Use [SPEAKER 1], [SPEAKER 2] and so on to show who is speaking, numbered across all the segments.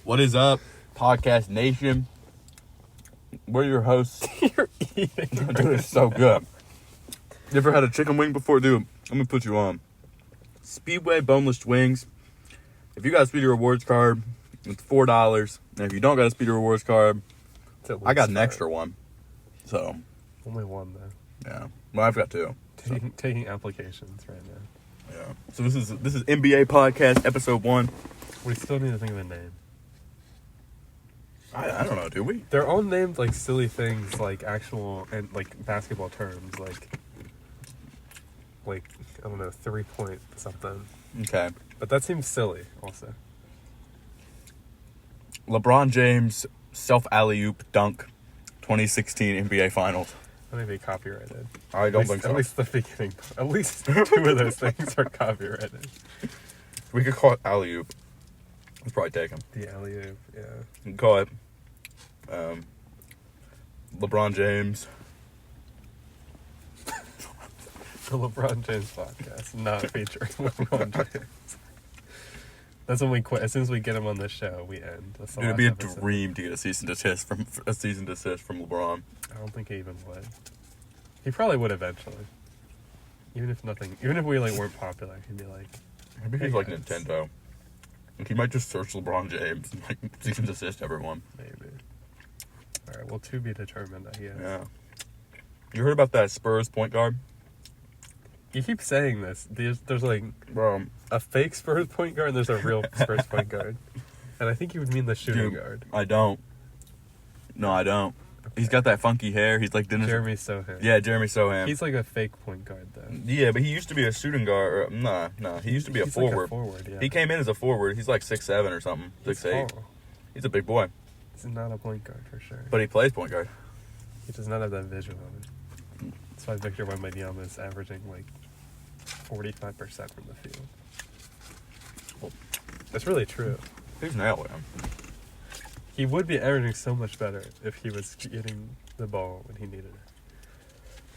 [SPEAKER 1] What is up, Podcast Nation? We're your hosts.
[SPEAKER 2] You're eating.
[SPEAKER 1] Dude, it's so good. You ever had a chicken wing before? Dude, I'm going to put you on. Speedway boneless wings. If you got a Speedy Rewards card, it's $4. And if you don't got a Speedy Rewards card, I got an extra one. So.
[SPEAKER 2] Only one, though.
[SPEAKER 1] Yeah. Well, I've got two.
[SPEAKER 2] Taking applications right now.
[SPEAKER 1] Yeah. So this is NBA Podcast, Episode 1.
[SPEAKER 2] We still need to think of a name.
[SPEAKER 1] I don't know, do we?
[SPEAKER 2] They're all named like silly things, like actual and like basketball terms, like I don't know, 3-point something.
[SPEAKER 1] Okay.
[SPEAKER 2] But that seems silly, also.
[SPEAKER 1] LeBron James self alley-oop dunk 2016 NBA Finals.
[SPEAKER 2] That may be copyrighted.
[SPEAKER 1] I don't think so.
[SPEAKER 2] At least the beginning. At least 2 of those things are copyrighted.
[SPEAKER 1] We could call it alley-oop. Let's probably take him.
[SPEAKER 2] The alley-oop, yeah.
[SPEAKER 1] We can call it LeBron James.
[SPEAKER 2] The LeBron James podcast, not featuring LeBron James. That's when we quit. As soon as we get him on the show, we end. Dude,
[SPEAKER 1] it'd be a dream to get a cease and desist from LeBron.
[SPEAKER 2] I don't think he even would. He probably would eventually. Even if we weren't popular, he'd be like.
[SPEAKER 1] Maybe he's like Nintendo. Like, he might just search LeBron James and like cease and desist everyone.
[SPEAKER 2] Maybe. All right. Well, to be determined, I guess.
[SPEAKER 1] Yeah. You heard about that Spurs point guard?
[SPEAKER 2] You keep saying this. There's like
[SPEAKER 1] Bro,
[SPEAKER 2] a fake Spurs point guard and there's a real Spurs point guard. And I think you would mean the shooting guard.
[SPEAKER 1] I don't. No, I don't. Okay. He's got that funky hair. He's like
[SPEAKER 2] Jeremy Sohan.
[SPEAKER 1] Yeah, Jeremy Sohan.
[SPEAKER 2] He's like a fake point guard, though.
[SPEAKER 1] Yeah, but he used to be a shooting guard. Nah. He used to be a forward.
[SPEAKER 2] Like a forward, yeah.
[SPEAKER 1] He came in as a forward. He's like 6'7" or something. 6'8". He's a big boy.
[SPEAKER 2] He's not a point guard for sure.
[SPEAKER 1] But he plays point guard.
[SPEAKER 2] He does not have that visual on it. That's why Victor Wembanyama is averaging like 45% from the field. Well, that's really true.
[SPEAKER 1] He's nailing him.
[SPEAKER 2] He would be averaging so much better if he was getting the ball when he needed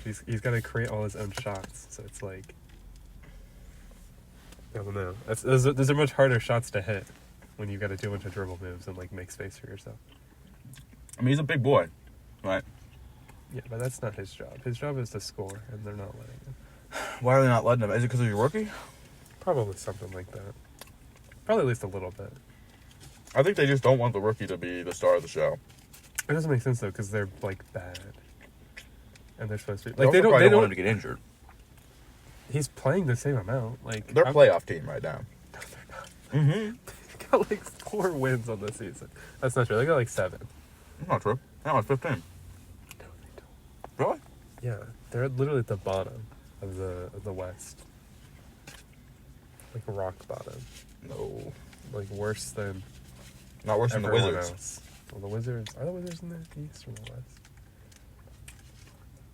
[SPEAKER 2] it. He's got to create all his own shots, so it's like, I don't know. Those are much harder shots to hit when you've got to do a bunch of dribble moves and like make space for yourself.
[SPEAKER 1] I mean, he's a big boy, right?
[SPEAKER 2] Yeah, but that's not his job. His job is to score, and they're not letting him.
[SPEAKER 1] Why are they not letting him? Is it because of your rookie?
[SPEAKER 2] Probably something like that. Probably at least a little bit.
[SPEAKER 1] I think they just don't want the rookie to be the star of the show.
[SPEAKER 2] It doesn't make sense though, because they're like bad, and they're supposed to be
[SPEAKER 1] like they don't want him to get injured.
[SPEAKER 2] He's playing the same amount. Like
[SPEAKER 1] they're a playoff team right now.
[SPEAKER 2] No, they're not. They've got like 4 wins on the season. That's not true. They got like 7.
[SPEAKER 1] That's not true. They got like 15.
[SPEAKER 2] No, they don't.
[SPEAKER 1] Really?
[SPEAKER 2] Yeah, they're literally at the bottom of the West. Like rock bottom.
[SPEAKER 1] No.
[SPEAKER 2] Like worse than.
[SPEAKER 1] Not worse than the Wizards.
[SPEAKER 2] Else. Well, the Wizards are the Wizards in the East or the West?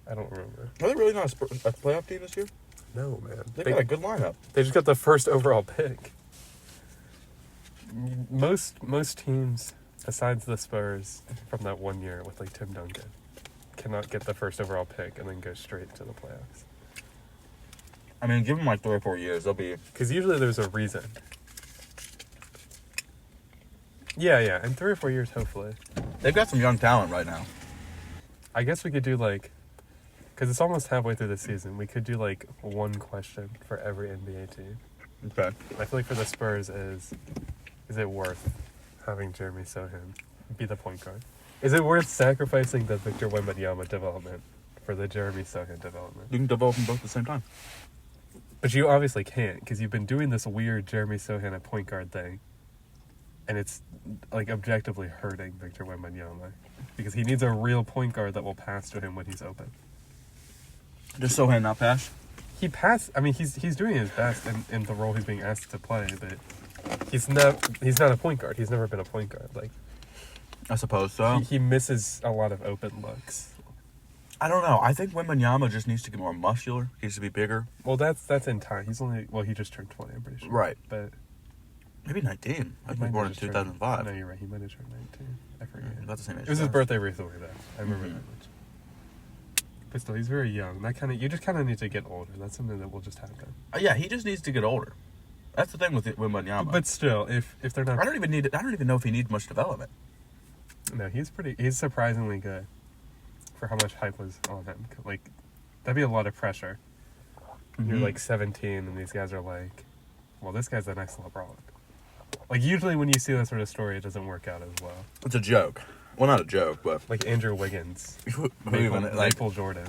[SPEAKER 2] I don't remember.
[SPEAKER 1] Are they really not a playoff team this year?
[SPEAKER 2] No, man.
[SPEAKER 1] They got a good lineup.
[SPEAKER 2] They just got the first overall pick. Most teams, besides the Spurs from that one year with like Tim Duncan, cannot get the first overall pick and then go straight to the playoffs.
[SPEAKER 1] I mean, give them like 3 or 4 years, they'll be.
[SPEAKER 2] Because usually there's a reason. Yeah, in 3 or 4 years, hopefully.
[SPEAKER 1] They've got some young talent right now.
[SPEAKER 2] I guess we could do like, because it's almost halfway through the season, we could do like one question for every NBA team.
[SPEAKER 1] Okay.
[SPEAKER 2] I feel like for the Spurs is it worth having Jeremy Sohan be the point guard? Is it worth sacrificing the Victor Wembanyama development for the Jeremy Sohan development?
[SPEAKER 1] You can develop them both at the same time.
[SPEAKER 2] But you obviously can't, because you've been doing this weird Jeremy Sohan at point guard thing. And it's, like, objectively hurting Victor Wembanyama. Because he needs a real point guard that will pass to him when he's open.
[SPEAKER 1] Does Sohan not pass?
[SPEAKER 2] He passed. I mean, he's doing his best in the role he's being asked to play, but he's not a point guard. He's never been a point guard. Like,
[SPEAKER 1] I suppose so.
[SPEAKER 2] He misses a lot of open looks.
[SPEAKER 1] I don't know. I think Wembanyama just needs to get more muscular. He needs to be bigger.
[SPEAKER 2] Well, that's in time. He just turned 20, I'm pretty sure.
[SPEAKER 1] Right.
[SPEAKER 2] But
[SPEAKER 1] maybe 19. I was born in 2005.
[SPEAKER 2] No, you're right. He might have turned 19. I forget.
[SPEAKER 1] About the same age.
[SPEAKER 2] It was his birthday recently, though. I remember that much. But still, he's very young. You just kind of need to get older. That's something that will just happen.
[SPEAKER 1] Yeah, he just needs to get older. That's the thing with Wembanyama.
[SPEAKER 2] But still, if they're not,
[SPEAKER 1] I don't even know if he needs much development.
[SPEAKER 2] no, he's surprisingly good for how much hype was on him. Like, that'd be a lot of pressure. You're like 17, and these guys are like, well, this guy's the next LeBron. Like, usually when you see that sort of story, it doesn't work out as well.
[SPEAKER 1] It's a joke. Well, not a joke, but
[SPEAKER 2] Like Andrew Wiggins,
[SPEAKER 1] like,
[SPEAKER 2] Michael Jordan.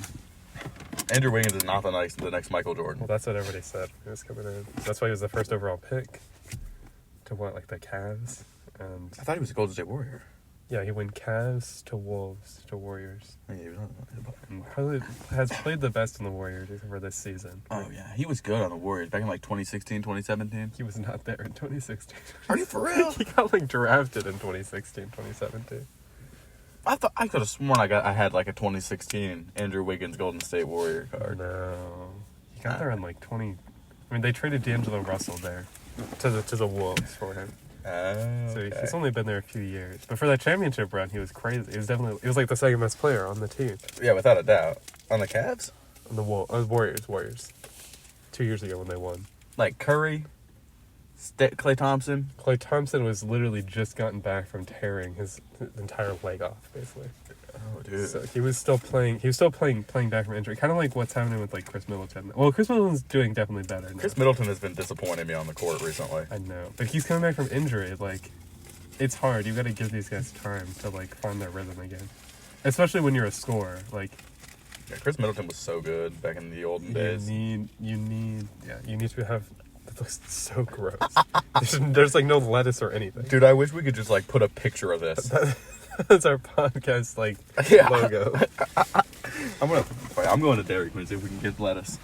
[SPEAKER 1] Andrew Wiggins is not the next Michael Jordan.
[SPEAKER 2] Well, that's what everybody said when he was coming in. That's why he was the first overall pick to like the Cavs. And
[SPEAKER 1] I thought he was a Golden State Warrior.
[SPEAKER 2] yeah, he went Cavs to Wolves to Warriors.
[SPEAKER 1] Yeah, he was
[SPEAKER 2] And probably has played the best in the Warriors for this season.
[SPEAKER 1] Oh, yeah. He was good on the Warriors back in, like, 2016, 2017.
[SPEAKER 2] He was not there in 2016.
[SPEAKER 1] Are you for real?
[SPEAKER 2] He got, like, drafted in 2016, 2017.
[SPEAKER 1] I thought I could have sworn I had, like, a 2016 Andrew Wiggins Golden State Warrior card.
[SPEAKER 2] No. He got there in, like, I mean, they traded D'Angelo Russell there to the Wolves for him.
[SPEAKER 1] Oh,
[SPEAKER 2] So he's only been there a few years. But for that championship run, he was crazy. He was like the second best player on the team.
[SPEAKER 1] Yeah, without a doubt. On the Cavs?
[SPEAKER 2] On the Warriors. 2 years ago when they won.
[SPEAKER 1] Like Curry, Klay Thompson.
[SPEAKER 2] Klay Thompson was literally just gotten back from tearing his entire leg off, basically.
[SPEAKER 1] Oh, dude.
[SPEAKER 2] So he was still playing back from injury. Kind of like what's happening with, like, Chris Middleton. Well, Chris Middleton's doing definitely better now.
[SPEAKER 1] Chris Middleton has been disappointing me on the court recently.
[SPEAKER 2] I know. But he's coming back from injury. Like, it's hard. You've got to give these guys time to, like, find their rhythm again. Especially when you're a scorer. Like,
[SPEAKER 1] Yeah, Chris Middleton was so good back in the olden days.
[SPEAKER 2] you need to have... That looks so gross. there's, like, no lettuce or anything.
[SPEAKER 1] Dude, I wish we could just, like, put a picture of this.
[SPEAKER 2] That's our podcast, like,
[SPEAKER 1] Yeah.
[SPEAKER 2] logo.
[SPEAKER 1] I'm going to Dairy Queen, see if we can get lettuce.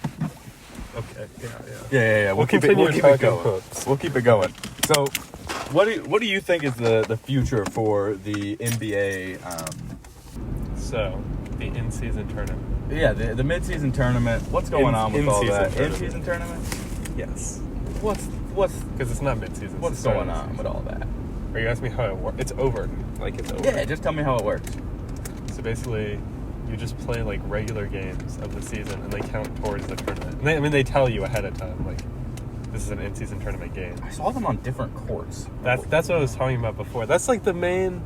[SPEAKER 2] Okay, yeah.
[SPEAKER 1] Yeah.
[SPEAKER 2] We'll
[SPEAKER 1] keep
[SPEAKER 2] continue
[SPEAKER 1] it
[SPEAKER 2] talking
[SPEAKER 1] going.
[SPEAKER 2] hoops.
[SPEAKER 1] We'll keep it going. So, what do you think is the future for the NBA?
[SPEAKER 2] So, the in-season tournament.
[SPEAKER 1] Yeah, the mid-season tournament. What's going on with all
[SPEAKER 2] in-season
[SPEAKER 1] that?
[SPEAKER 2] tournament.
[SPEAKER 1] In-season tournament?
[SPEAKER 2] Yes.
[SPEAKER 1] What's
[SPEAKER 2] Because it's not mid-season.
[SPEAKER 1] what's going on with all that?
[SPEAKER 2] Are you asking me how it works? It's over. Like, it's over.
[SPEAKER 1] Yeah, just tell me how it works.
[SPEAKER 2] So basically, you just play, like, regular games of the season, and they count towards the tournament. And they tell you ahead of time, like, this is an in-season tournament game.
[SPEAKER 1] I saw them on different courts.
[SPEAKER 2] That's what I was talking about before. That's, like, the main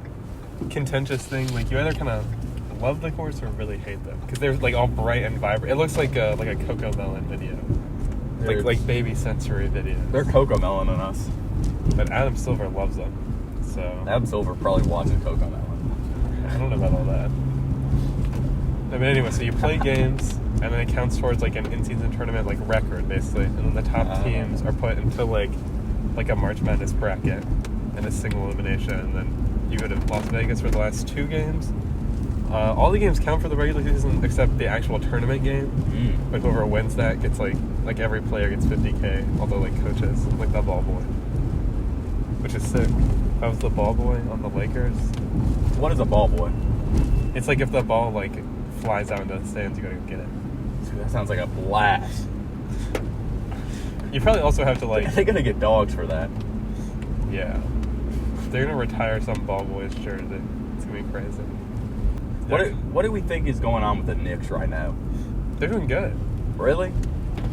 [SPEAKER 2] contentious thing. Like, you either kind of love the courts or really hate them. Because they're, like, all bright and vibrant. It looks like a Coco Melon video. Like baby sensory videos.
[SPEAKER 1] They're Coco Melon on us.
[SPEAKER 2] But Adam Silver loves them. So
[SPEAKER 1] Adam Silver probably watching Coco Melon.
[SPEAKER 2] I don't know about all that. I mean, anyway, so you play games, and then it counts towards, like, an in-season tournament, like, record, basically. And then the top teams are put into, like a March Madness bracket and a single elimination. And then you go to Las Vegas for the last 2 games. All the games count for the regular season except the actual tournament game. Like, whoever wins that gets, like every player gets $50K, although, like, coaches, like the ball boy. Which is sick. I was the ball boy on the Lakers.
[SPEAKER 1] What is a ball boy?
[SPEAKER 2] It's like if the ball, like, flies out into the stands, you gotta go get it.
[SPEAKER 1] Dude, that sounds like a blast.
[SPEAKER 2] You probably also have to, like...
[SPEAKER 1] They're gonna get dogs for that.
[SPEAKER 2] Yeah. They're gonna retire some ball boys jersey. It's gonna be crazy.
[SPEAKER 1] What do we think is going on with the Knicks right now?
[SPEAKER 2] They're doing good.
[SPEAKER 1] Really?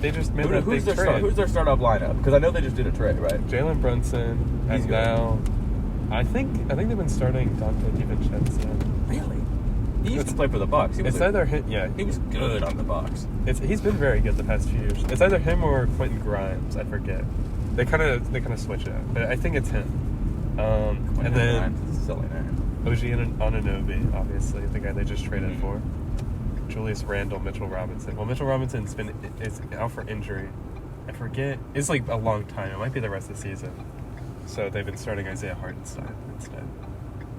[SPEAKER 2] They just made that big trade.
[SPEAKER 1] Who's their startup lineup? Because I know they just did a trade, right?
[SPEAKER 2] Jalen Brunson,
[SPEAKER 1] He's
[SPEAKER 2] and
[SPEAKER 1] good.
[SPEAKER 2] now... I think they've been starting Dante DiVincenzo.
[SPEAKER 1] Really? He used to play for the Bucks. He
[SPEAKER 2] It's either him... Yeah.
[SPEAKER 1] He was good on the Bucks.
[SPEAKER 2] He's been very good the past few years. It's either him or Quentin Grimes. I forget. They kind of switch it up, but I think it's him. And then
[SPEAKER 1] Silly name.
[SPEAKER 2] OG Anunoby, obviously, the guy they just traded for. Julius Randle, Mitchell Robinson. Well, Mitchell Robinson's is out for injury. I forget. It's like a long time. It might be the rest of the season. So they've been starting Isaiah Hartenstein instead,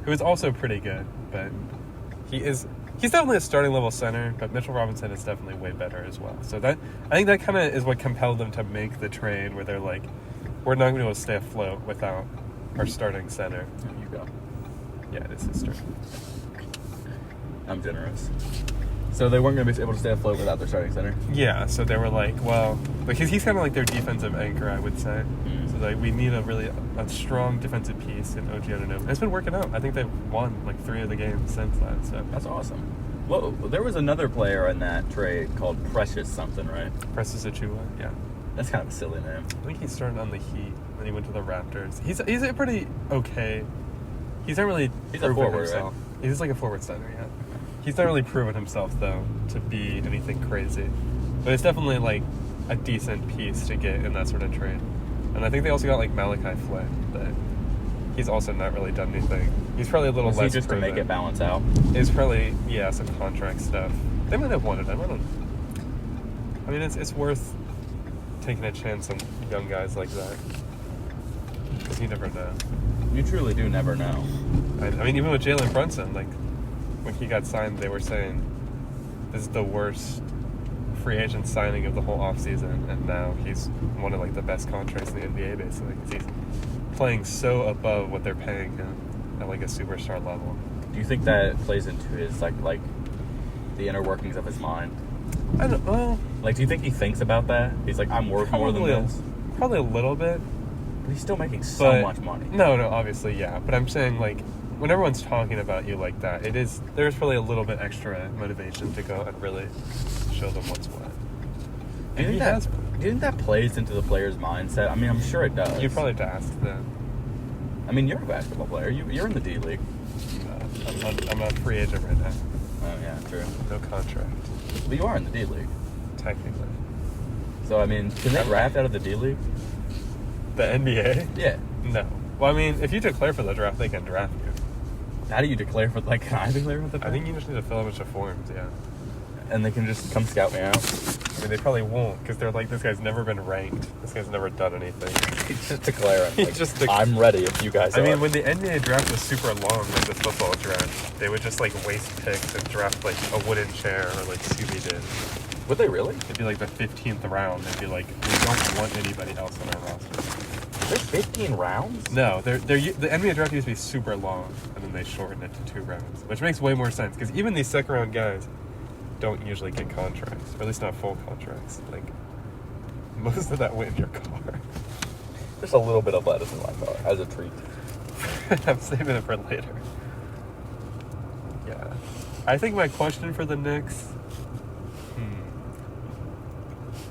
[SPEAKER 2] who is also pretty good, but he's definitely a starting level center. But Mitchell Robinson is definitely way better as well. So I think that kind of is what compelled them to make the trade, where they're like, we're not going to be able to stay afloat without our starting center.
[SPEAKER 1] There you go.
[SPEAKER 2] Yeah, it is his turn.
[SPEAKER 1] I'm generous. So they weren't going to be able to stay afloat without their starting center?
[SPEAKER 2] Yeah, so they were like, well, because he's kind of like their defensive anchor, I would say. So like, we need a strong defensive piece in OG Anunoby. And it's been working out. I think they've won like 3 of the games since that. So
[SPEAKER 1] That's awesome. Well, there was another player in that trade called Precious something, right?
[SPEAKER 2] Precious Achiuwa, yeah.
[SPEAKER 1] That's kind of a silly name.
[SPEAKER 2] I think he started on the Heat, then he went to the Raptors. He's a pretty okay. He's not really
[SPEAKER 1] He's a
[SPEAKER 2] proven
[SPEAKER 1] forward,
[SPEAKER 2] himself.
[SPEAKER 1] right?
[SPEAKER 2] He's like a forward center, yeah. He's not really proven himself though to be anything crazy, but it's definitely like a decent piece to get in that sort of trade. And I think they also got like Malachi Flynn, but he's also not really done anything. He's probably a little less
[SPEAKER 1] just
[SPEAKER 2] proven.
[SPEAKER 1] to make it balance out.
[SPEAKER 2] It's probably some contract stuff. They might have wanted him. I mean, it's worth taking a chance on young guys like that because you never know.
[SPEAKER 1] You truly do never know.
[SPEAKER 2] I mean, even with Jalen Brunson, like when he got signed, they were saying this is the worst free agent signing of the whole offseason, and now he's one of like the best contracts in the NBA basically because he's playing so above what they're paying him at like a superstar level.
[SPEAKER 1] Do you think that plays into his like the inner workings of his mind?
[SPEAKER 2] I don't know.
[SPEAKER 1] Like, do you think he thinks about that? He's like, I'm worth more than this.
[SPEAKER 2] Probably a little bit.
[SPEAKER 1] But he's still making so much money.
[SPEAKER 2] No, obviously, yeah. But I'm saying, like, when everyone's talking about you like that, there's probably a little bit extra motivation to go and really show them what's what.
[SPEAKER 1] Do you think that plays into the player's mindset? I mean, I'm sure it does.
[SPEAKER 2] You probably have to ask them.
[SPEAKER 1] I mean, you're a basketball player. You're in the D League.
[SPEAKER 2] I'm a free agent right now.
[SPEAKER 1] Oh, yeah, true.
[SPEAKER 2] No contract.
[SPEAKER 1] But you are in the D League.
[SPEAKER 2] Technically.
[SPEAKER 1] So, I mean, can they draft out of the D League?
[SPEAKER 2] The NBA?
[SPEAKER 1] Yeah.
[SPEAKER 2] No. Well, I mean, if you declare for the draft, they can draft you.
[SPEAKER 1] How do you declare for, like, can I declare for the draft?
[SPEAKER 2] I think you just need to fill a bunch of forms, yeah.
[SPEAKER 1] And they can just come scout me out?
[SPEAKER 2] I mean, they probably won't, because they're like, this guy's never been ranked. This guy's never done anything.
[SPEAKER 1] He's just declaring. Like, I'm ready if you guys
[SPEAKER 2] I
[SPEAKER 1] are.
[SPEAKER 2] mean, when the NBA draft was super long, like the football draft, they would just, like, waste picks and draft, like, a wooden chair or, like, Scooby did.
[SPEAKER 1] Would they really?
[SPEAKER 2] It'd be, like, the 15th round. They'd be like, we don't want anybody else on our roster.
[SPEAKER 1] There's 15 rounds?
[SPEAKER 2] No, the NBA draft used to be super long, and then they shortened it to 2 rounds, which makes way more sense, because even these second-round guys don't usually get contracts, or at least not full contracts. Like, most of that went in your car.
[SPEAKER 1] Just a little bit of lettuce in my car, as a treat.
[SPEAKER 2] I'm saving it for later. Yeah. I think my question for the Knicks...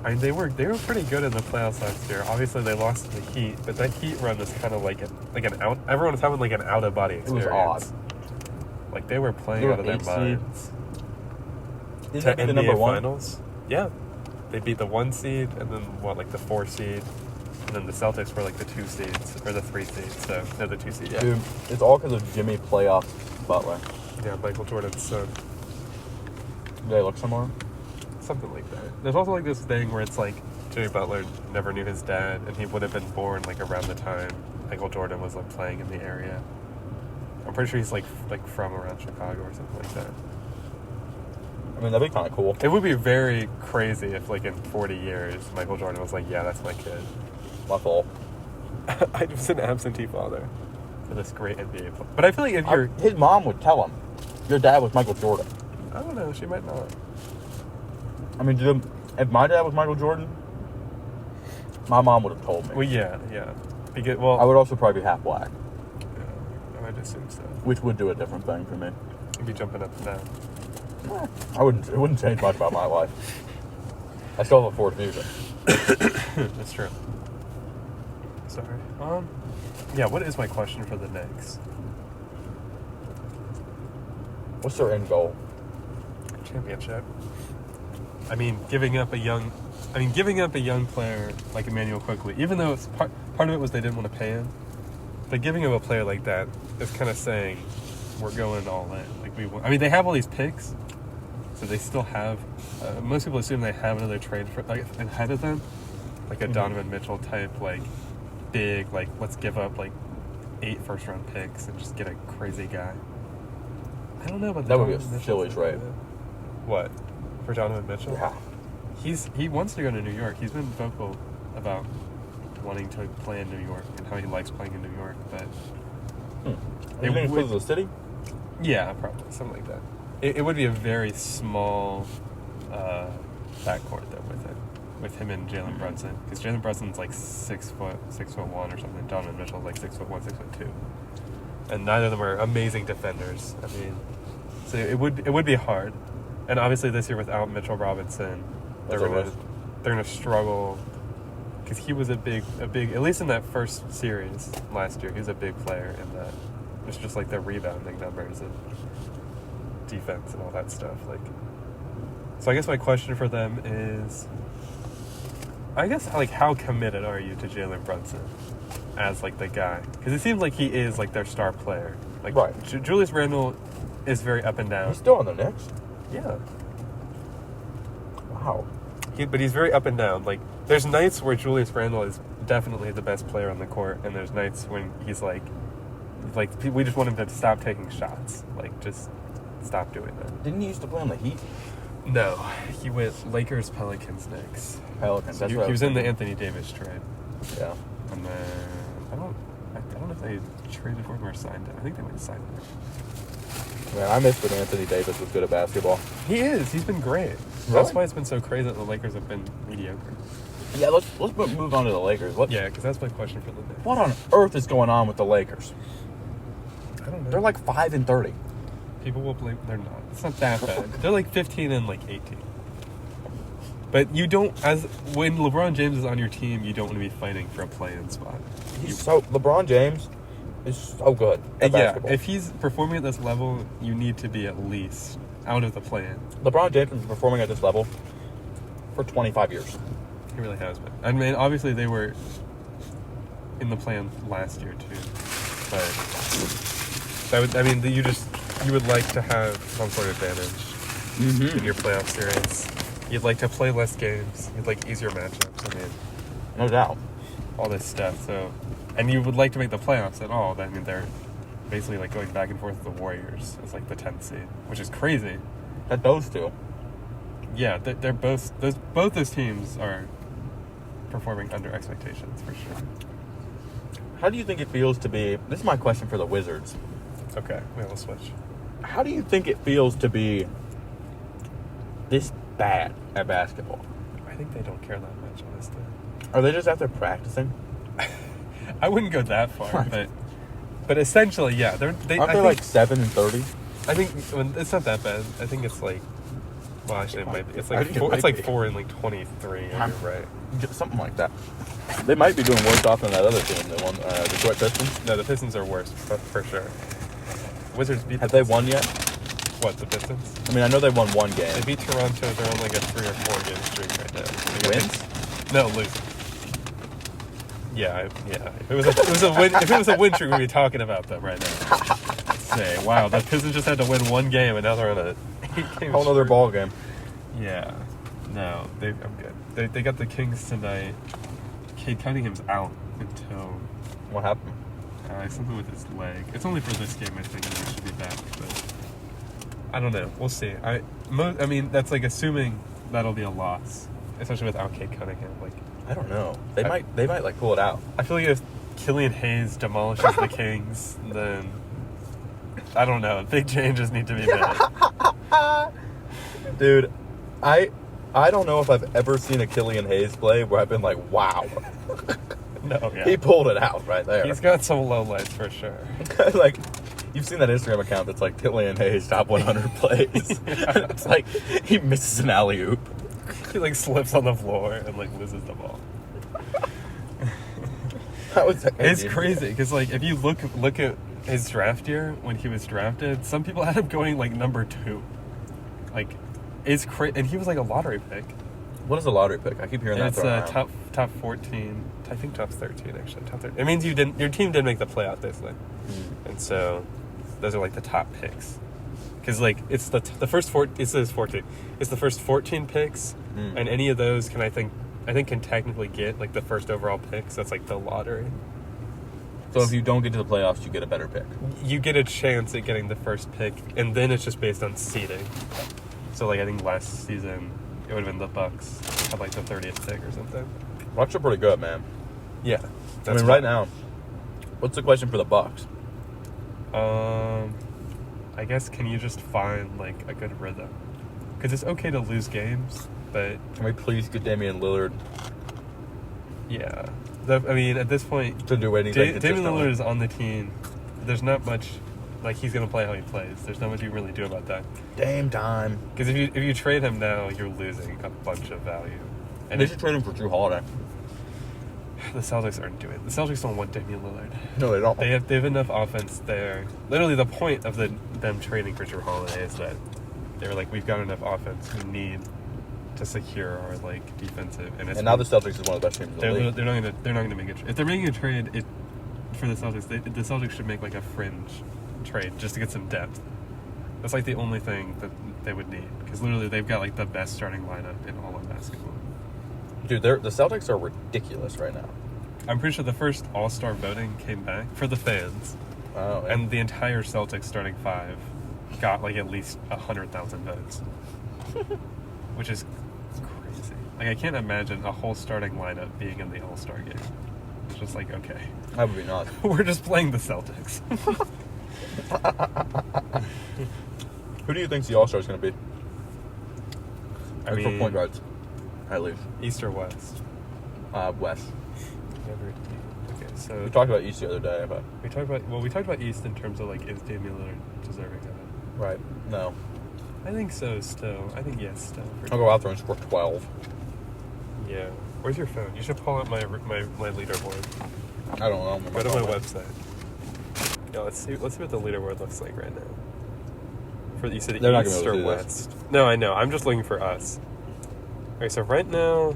[SPEAKER 2] I mean, they were pretty good in the playoffs last year. Obviously, they lost to the Heat, but that Heat run was kind of like an out... Everyone was having, like, an out-of-body experience.
[SPEAKER 1] It was odd.
[SPEAKER 2] Like, they were playing out of their minds.
[SPEAKER 1] Did they beat the number 1?
[SPEAKER 2] Finals? Yeah. They beat the 1 seed, and then, the 4 seed. And then the Celtics were, like, the 2 seeds, or the 3 seeds. So, they're the 2 seeds. Yeah.
[SPEAKER 1] Dude, it's all because of Jimmy playoff Butler.
[SPEAKER 2] Yeah, Michael Jordan's son.
[SPEAKER 1] Do they look similar?
[SPEAKER 2] Something like that. There's also, like, this thing where it's, like, Jimmy Butler never knew his dad, and he would have been born, like, around the time Michael Jordan was, like, playing in the area. I'm pretty sure he's, like from around Chicago or something like that.
[SPEAKER 1] I mean, that'd be kind of cool.
[SPEAKER 2] It would be very crazy if, like, in 40 years, Michael Jordan was like, yeah, that's my kid.
[SPEAKER 1] My fault.
[SPEAKER 2] I was an absentee father for this great NBA player. But I feel like if you're...
[SPEAKER 1] His mom would tell him, your dad was Michael Jordan.
[SPEAKER 2] I don't know, she might not.
[SPEAKER 1] I mean, if my dad was Michael Jordan, my mom would have told me.
[SPEAKER 2] Well, yeah. Because,
[SPEAKER 1] I would also probably be half black.
[SPEAKER 2] Yeah, I would assume so.
[SPEAKER 1] Which would do a different thing for me.
[SPEAKER 2] You'd be jumping up and down.
[SPEAKER 1] It wouldn't change much about my life. I still have a Ford Fusion.
[SPEAKER 2] That's true. Sorry. Yeah, what is my question for the Knicks?
[SPEAKER 1] What's their end goal?
[SPEAKER 2] Championship. I mean, giving up a young player like Emmanuel Quickly, even though it's part of it was they didn't want to pay him, but giving up a player like that is kind of saying we're going all in. Like I mean, they have all these picks, so they still have. Most people assume they have another trade for like ahead of them, like a Donovan Mitchell type, like big, like let's give up like 8 first-round picks and just get a crazy guy. I don't know about
[SPEAKER 1] that. Would be a silly trade.
[SPEAKER 2] What? For Donovan Mitchell?
[SPEAKER 1] Yeah.
[SPEAKER 2] He wants to go to New York. He's been vocal about wanting to play in New York and how he likes playing in New York, but...
[SPEAKER 1] You think because of the city?
[SPEAKER 2] Yeah, probably. Something like that. It would be a very small backcourt, though, with him and Jalen Brunson. Because Jalen Brunson's like 6'1" or something. Donovan Mitchell's like 6'1", 6'2". And neither of them are amazing defenders. I mean, so it would be hard. And obviously this year without Mitchell Robinson, they're gonna struggle because he was a big, at least in that first series last year, he was a big player in that. It's just like the rebounding numbers and defense and all that stuff. Like, so I guess my question for them is, I guess, like, how committed are you to Jalen Brunson as, like, the guy? Because it seems like he is, like, their star player. Like,
[SPEAKER 1] right.
[SPEAKER 2] Julius Randle is very up and down.
[SPEAKER 1] He's still on the Knicks?
[SPEAKER 2] Yeah.
[SPEAKER 1] Wow.
[SPEAKER 2] But he's very up and down. Like, there's nights where Julius Randle is definitely the best player on the court, and there's nights when he's like, we just want him to stop taking shots. Like, just stop doing that.
[SPEAKER 1] Didn't he used to play on the Heat?
[SPEAKER 2] No. He went Lakers, Pelicans, Knicks.
[SPEAKER 1] Pelicans.
[SPEAKER 2] So he was in the Anthony Davis trade.
[SPEAKER 1] Yeah.
[SPEAKER 2] And then, I don't know if they traded for him or signed him. I think they might have signed him.
[SPEAKER 1] Man, I miss when Anthony Davis was good at basketball.
[SPEAKER 2] He is. He's been great.
[SPEAKER 1] Really?
[SPEAKER 2] That's why it's been so crazy that the Lakers have been mediocre.
[SPEAKER 1] Yeah, let's move on to the Lakers.
[SPEAKER 2] Yeah, because that's my question for the day.
[SPEAKER 1] What on earth is going on with the Lakers?
[SPEAKER 2] I don't know.
[SPEAKER 1] They're like 5-30.
[SPEAKER 2] People will blame. They're not. It's not that bad. They're like 15 and like 18. But you don't, when LeBron James is on your team, you don't want to be fighting for a play-in spot.
[SPEAKER 1] LeBron James is so good at basketball.
[SPEAKER 2] If he's performing at this level, you need to be at least out of the play-in.
[SPEAKER 1] LeBron James has been performing at this level for 25 years.
[SPEAKER 2] He really has been. I mean, obviously they were in the play-in last year too, but you would like to have some sort of advantage in your playoff series. You'd like to play less games. You'd like easier matchups. I mean,
[SPEAKER 1] No doubt.
[SPEAKER 2] all this stuff. So, and you would like to make the playoffs at all. I mean, they're basically like going back and forth with the Warriors as like the 10th seed, which is crazy.
[SPEAKER 1] At those two.
[SPEAKER 2] Yeah, they're both those teams are performing under expectations for sure.
[SPEAKER 1] How do you think it feels to be... This is my question for the Wizards.
[SPEAKER 2] Okay, we'll switch.
[SPEAKER 1] How do you think it feels to be this bad at basketball?
[SPEAKER 2] I think they don't care that much, honestly.
[SPEAKER 1] Are they just out there practicing?
[SPEAKER 2] I wouldn't go that far, but essentially, yeah.
[SPEAKER 1] Aren't they like 7-30?
[SPEAKER 2] I think it's not that bad. I think it's like, well, actually, it might be. It's like
[SPEAKER 1] I think it might be.
[SPEAKER 2] 4 and like 23. You're right.
[SPEAKER 1] Something like that. They might be doing worse off than that other team. The one, Detroit Pistons.
[SPEAKER 2] No, the Pistons are worse, for sure. Wizards beat.
[SPEAKER 1] Have they won yet?
[SPEAKER 2] What, the Pistons?
[SPEAKER 1] I mean, I know they won one game.
[SPEAKER 2] They beat Toronto. They're on like a 3 or 4 game streak right now.
[SPEAKER 1] Wins?
[SPEAKER 2] No, losing. Yeah. If it was a win streak, we'd be talking about them right now. Say, wow, the Pistons just had to win one game, and now they're on a 8-game
[SPEAKER 1] Whole other
[SPEAKER 2] streak.
[SPEAKER 1] ball game.
[SPEAKER 2] Yeah. No, I'm good. They got the Kings tonight. Cade Cunningham's out until
[SPEAKER 1] What happened?
[SPEAKER 2] something with his leg. It's only for this game, I think, and he should be back. But I don't know. We'll see. I mean, that's like assuming that'll be a loss, especially without Cade Cunningham. Like,
[SPEAKER 1] I don't know. They might like pull it out.
[SPEAKER 2] I feel like if Killian Hayes demolishes the Kings, then I don't know. Big changes need to be made.
[SPEAKER 1] Dude, I don't know if I've ever seen a Killian Hayes play where I've been like, wow.
[SPEAKER 2] No, yeah.
[SPEAKER 1] He pulled it out right there.
[SPEAKER 2] He's got some lowlights for sure.
[SPEAKER 1] Like, you've seen that Instagram account that's like Killian Hayes top 100 plays.
[SPEAKER 2] Yeah.
[SPEAKER 1] It's like he misses an alley-oop.
[SPEAKER 2] He like slips on the floor and like loses the ball. It's crazy because like if you look at his draft year when he was drafted, some people had him going like number 2. Like, it's crazy, and he was like a lottery pick.
[SPEAKER 1] What is a lottery pick? I keep hearing that.
[SPEAKER 2] It's top 14. I think top 13 actually. Top 13. It means your team didn't make the playoff basically, and so those are like the top picks. Because like it's the first 4. It says 14. It's the first 14 picks, and any of those can I think can technically get like the first overall pick. So that's like the lottery.
[SPEAKER 1] So if you don't get to the playoffs, you get a better pick.
[SPEAKER 2] You get a chance at getting the first pick, and then it's just based on seeding. So like I think last season it would have been the Bucks had like the 30th pick or something.
[SPEAKER 1] Bucks are pretty good, man.
[SPEAKER 2] Yeah,
[SPEAKER 1] I mean, right now, what's the question for the Bucks?
[SPEAKER 2] I guess can you just find like a good rhythm? Because it's okay to lose games, but
[SPEAKER 1] Can we please get Damian Lillard
[SPEAKER 2] yeah, I mean at this point,
[SPEAKER 1] to do anything?
[SPEAKER 2] Damian Lillard is on the team. There's not much. Like, he's going to play how he plays. There's not much you can really do about that.
[SPEAKER 1] Dame time.
[SPEAKER 2] Because if you trade him now, you're losing a bunch of value.
[SPEAKER 1] And they should trade him for Drew Holiday.
[SPEAKER 2] the Celtics aren't doing it. The Celtics don't want Damian Lillard.
[SPEAKER 1] No, they don't.
[SPEAKER 2] They have enough offense there. Literally, the point of them trading for Drew Holiday is that they were like, we've got enough offense. We need to secure our defensive. And
[SPEAKER 1] now the Celtics is one of the best teams in the league.
[SPEAKER 2] They're not gonna make it. If they're making a trade, for the Celtics, the Celtics should make a fringe trade just to get some depth. That's the only thing that they would need, because literally they've got the best starting lineup in all of basketball.
[SPEAKER 1] Dude, the Celtics are ridiculous right now.
[SPEAKER 2] I'm pretty sure the first All-Star voting came back for the fans, and the entire Celtics starting five got at least 100,000 votes, which is crazy. I can't imagine a whole starting lineup being in the All-Star game. It's just okay.
[SPEAKER 1] That would be nuts.
[SPEAKER 2] We're just playing the Celtics.
[SPEAKER 1] Who do you think's the All-Star is going to be? For point guards, at least.
[SPEAKER 2] East or West?
[SPEAKER 1] West.
[SPEAKER 2] Okay, so
[SPEAKER 1] we talked about East the other day, but
[SPEAKER 2] we talked about East in terms of is Damian Lillard deserving of it?
[SPEAKER 1] Right. No.
[SPEAKER 2] I think so. Still, I think yes. Still.
[SPEAKER 1] I'll go out there and score 12.
[SPEAKER 2] Yeah. Where's your phone? You should pull up my leaderboard.
[SPEAKER 1] I don't know.
[SPEAKER 2] Go to my website. Yeah, let's see what the leaderboard looks like right now. For you said
[SPEAKER 1] They're
[SPEAKER 2] East
[SPEAKER 1] not gonna
[SPEAKER 2] or
[SPEAKER 1] be able to do
[SPEAKER 2] West? No, I know. I'm just looking for us. Okay, so right now,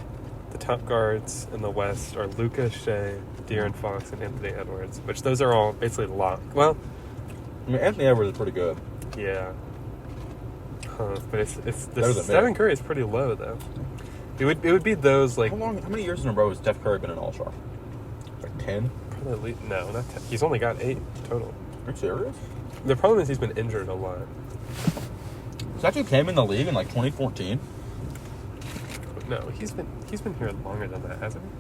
[SPEAKER 2] the top guards in the West are Luka, Shea, De'Aaron Fox, and Anthony Edwards, which those are all basically locked. Well,
[SPEAKER 1] Anthony Edwards is pretty good.
[SPEAKER 2] Yeah. But it's
[SPEAKER 1] Better than
[SPEAKER 2] Stephen
[SPEAKER 1] me.
[SPEAKER 2] Curry is pretty low though. It would be those
[SPEAKER 1] How many years in a row has Steph Curry been an All-Star? 10?
[SPEAKER 2] probably no, not 10. He's only got 8 total.
[SPEAKER 1] Are you serious?
[SPEAKER 2] The problem is he's been injured a lot.
[SPEAKER 1] Statue came in the league in 2014.
[SPEAKER 2] No, he's been here longer than that, hasn't he?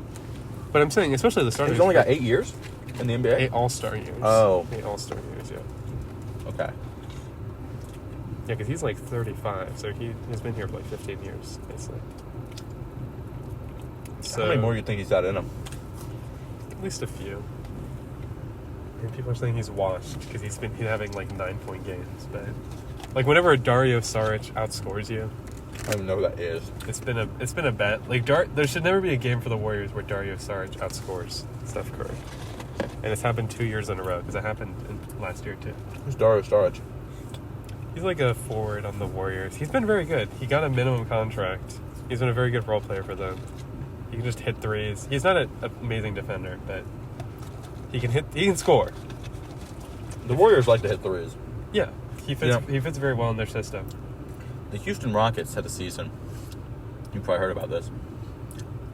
[SPEAKER 2] But I'm saying, especially the starters.
[SPEAKER 1] He's only got 8 years in the NBA.
[SPEAKER 2] 8 All-Star years.
[SPEAKER 1] Oh.
[SPEAKER 2] 8 All-Star years, yeah.
[SPEAKER 1] Okay.
[SPEAKER 2] Yeah, because he's 35, so he's been here for 15 years, basically. So
[SPEAKER 1] How many more do you think he's got in him?
[SPEAKER 2] At least a few. And people are saying he's washed because he's having 9-point games, but whenever Dario Saric outscores you,
[SPEAKER 1] I don't even know who that is.
[SPEAKER 2] it's been a bet. There should never be a game for the Warriors where Dario Saric outscores Steph Curry, and it's happened 2 years in a row because it happened last year too.
[SPEAKER 1] Who's Dario Saric?
[SPEAKER 2] He's a forward on the Warriors. He's been very good. He got a minimum contract. He's been a very good role player for them. He can just hit threes. He's not an amazing defender, but he can score.
[SPEAKER 1] The Warriors like to hit threes.
[SPEAKER 2] Yeah, he fits very well in their system.
[SPEAKER 1] The Houston Rockets had a season, you probably heard about this,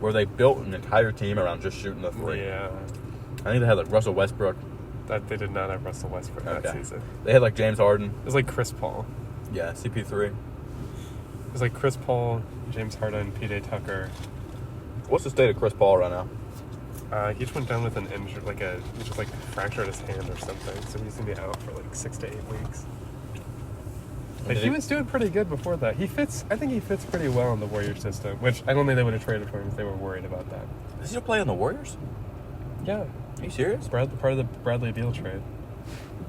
[SPEAKER 1] where they built an entire team around just shooting the three.
[SPEAKER 2] Yeah.
[SPEAKER 1] I think they had Russell Westbrook.
[SPEAKER 2] They did not have Russell Westbrook that season.
[SPEAKER 1] They had James Harden.
[SPEAKER 2] It was Chris Paul.
[SPEAKER 1] Yeah, CP3.
[SPEAKER 2] It was Chris Paul, James Harden, P.J. Tucker.
[SPEAKER 1] What's the state of Chris Paul right now?
[SPEAKER 2] He just went down with an injury, he just fractured his hand or something, so he's gonna be out for 6 to 8 weeks. He was doing pretty good before that. I think he fits pretty well in the Warriors system, which I don't think they would have traded for him if they were worried about that.
[SPEAKER 1] Does he still play on the Warriors?
[SPEAKER 2] Yeah.
[SPEAKER 1] Are you serious?
[SPEAKER 2] Part of the Bradley Beal trade.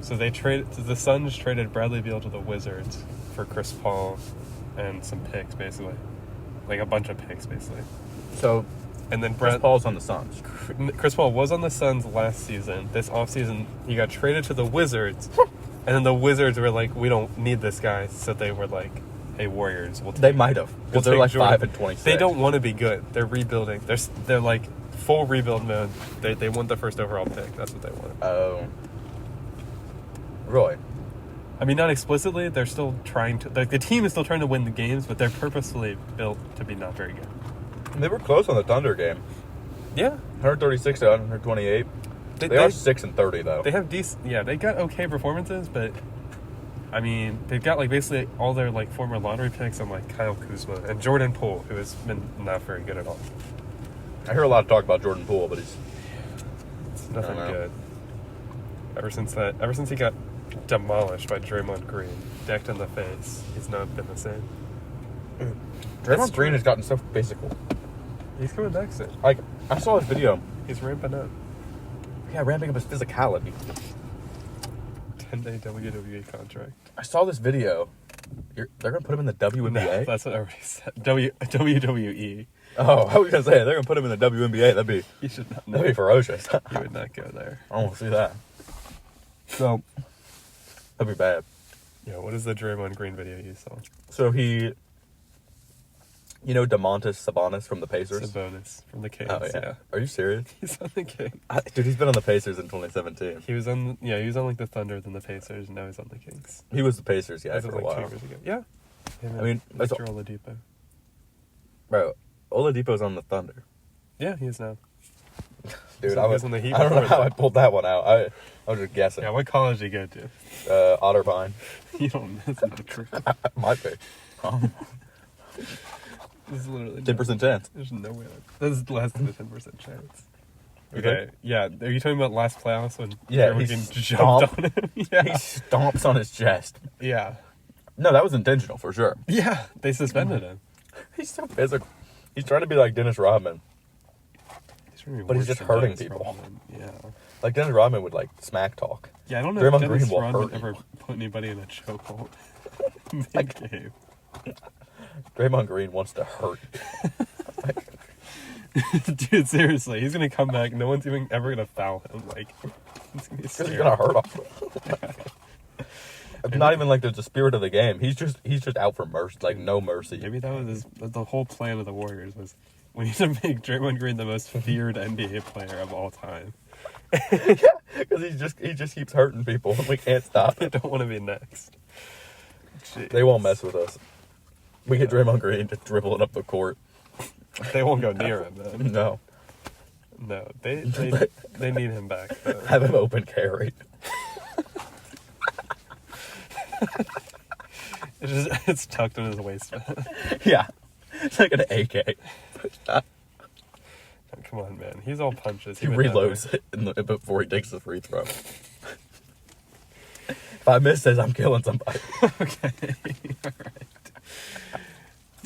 [SPEAKER 2] So the Suns traded Bradley Beal to the Wizards for Chris Paul and some picks, basically. A bunch of picks, basically.
[SPEAKER 1] So,
[SPEAKER 2] and then
[SPEAKER 1] Chris Paul's on the Suns.
[SPEAKER 2] Chris Paul was on the Suns last season. This offseason, he got traded to the Wizards. And then the Wizards were we don't need this guy. So they were hey, Warriors, we'll take
[SPEAKER 1] They might have. Well, they're 5 and 26.
[SPEAKER 2] They don't want to be good. They're rebuilding. They're full rebuild mode. They want the first overall pick. That's what they want.
[SPEAKER 1] Oh. Really?
[SPEAKER 2] I mean, not explicitly. They're still trying to... the team is still trying to win the games, but they're purposefully built to be not very good.
[SPEAKER 1] They were close on the Thunder game.
[SPEAKER 2] Yeah.
[SPEAKER 1] 136 out, 128. They are 6 and 30 though.
[SPEAKER 2] They have decent... Yeah, they got okay performances, but... I mean, they've got basically all their former lottery picks on Kyle Kuzma and Jordan Poole, who has been not very good at all.
[SPEAKER 1] I hear a lot of talk about Jordan Poole, but it's
[SPEAKER 2] nothing good. Ever since he got demolished by Draymond Green, decked in the face, he's not been the same.
[SPEAKER 1] Draymond Green has gotten so physical.
[SPEAKER 2] He's coming back soon.
[SPEAKER 1] I saw his video.
[SPEAKER 2] He's ramping up.
[SPEAKER 1] Yeah, ramping up his physicality.
[SPEAKER 2] 10-day WWE contract.
[SPEAKER 1] I saw this video They're gonna put him in the WNBA.
[SPEAKER 2] No, that's what I already said. WWE.
[SPEAKER 1] Oh, I was gonna say they're gonna put him in the WNBA.
[SPEAKER 2] You should not.
[SPEAKER 1] That'd be ferocious.
[SPEAKER 2] You would not go there.
[SPEAKER 1] I don't want to see that. So that'd be bad.
[SPEAKER 2] Yeah. What is the Draymond Green video you saw?
[SPEAKER 1] So he, Domantas Sabonis from the Pacers.
[SPEAKER 2] Sabonis from the Kings.
[SPEAKER 1] Oh yeah. Are you serious?
[SPEAKER 2] He's on the Kings.
[SPEAKER 1] Dude, he's been on the Pacers in 2017.
[SPEAKER 2] He was on like the Thunder, then the Pacers, and now he's on the Kings.
[SPEAKER 1] He was the Pacers guy
[SPEAKER 2] As
[SPEAKER 1] for
[SPEAKER 2] of
[SPEAKER 1] a
[SPEAKER 2] like
[SPEAKER 1] while.
[SPEAKER 2] 2 years ago. Yeah.
[SPEAKER 1] I mean, that's
[SPEAKER 2] Mr. Oladipo.
[SPEAKER 1] Bro, Oladipo's on the Thunder.
[SPEAKER 2] Yeah, he is now.
[SPEAKER 1] Dude,
[SPEAKER 2] He was on the Heat
[SPEAKER 1] I don't know
[SPEAKER 2] before
[SPEAKER 1] how I
[SPEAKER 2] that.
[SPEAKER 1] pulled that one out. I was just guessing.
[SPEAKER 2] Yeah, what college did he go to?
[SPEAKER 1] Otterbein.
[SPEAKER 2] You don't. That's not true.
[SPEAKER 1] Might be.
[SPEAKER 2] This is literally
[SPEAKER 1] 10% chance.
[SPEAKER 2] There's no way. This is less than a 10% chance.
[SPEAKER 1] You
[SPEAKER 2] Okay. Yeah. Are you talking about last playoffs when
[SPEAKER 1] Yeah,
[SPEAKER 2] Draymond
[SPEAKER 1] he
[SPEAKER 2] Green jumped
[SPEAKER 1] stomped.
[SPEAKER 2] on him?
[SPEAKER 1] He
[SPEAKER 2] Yeah.
[SPEAKER 1] stomps on his chest.
[SPEAKER 2] Yeah.
[SPEAKER 1] No, that was intentional for sure.
[SPEAKER 2] Yeah. They suspended him.
[SPEAKER 1] He's so physical. He's trying to be like Dennis Rodman. But he's
[SPEAKER 2] Worse
[SPEAKER 1] just
[SPEAKER 2] than
[SPEAKER 1] hurting
[SPEAKER 2] Dennis
[SPEAKER 1] people.
[SPEAKER 2] Rodman. Yeah.
[SPEAKER 1] Like Dennis Rodman would like smack talk.
[SPEAKER 2] Yeah. I don't know
[SPEAKER 1] Draymond
[SPEAKER 2] if Dennis
[SPEAKER 1] Green will
[SPEAKER 2] Rodman
[SPEAKER 1] hurt
[SPEAKER 2] ever
[SPEAKER 1] you.
[SPEAKER 2] put anybody in a chokehold. Mid-game.
[SPEAKER 1] Draymond Green wants to hurt.
[SPEAKER 2] Dude, seriously, he's gonna come back. No one's even ever gonna foul him. Like, it's gonna be
[SPEAKER 1] He's
[SPEAKER 2] scary.
[SPEAKER 1] gonna hurt him. It's not even like there's a spirit of the game. He's just out for mercy, like no mercy.
[SPEAKER 2] Maybe that was the whole plan of the Warriors was we need to make Draymond Green the most feared NBA player of all time.
[SPEAKER 1] Because he just keeps hurting people and we can't stop
[SPEAKER 2] I
[SPEAKER 1] it.
[SPEAKER 2] don't want to be next.
[SPEAKER 1] They won't mess with us. We get Draymond Green just dribbling up the court.
[SPEAKER 2] They won't go near him then.
[SPEAKER 1] No.
[SPEAKER 2] No, they need him back. Though.
[SPEAKER 1] Have him open carry.
[SPEAKER 2] It's tucked in his waistband.
[SPEAKER 1] Yeah. It's like an AK.
[SPEAKER 2] Come on, man. He's all punches.
[SPEAKER 1] He
[SPEAKER 2] would
[SPEAKER 1] reloads it before he takes the free throw. If I miss this, I'm killing somebody.
[SPEAKER 2] Okay. All right.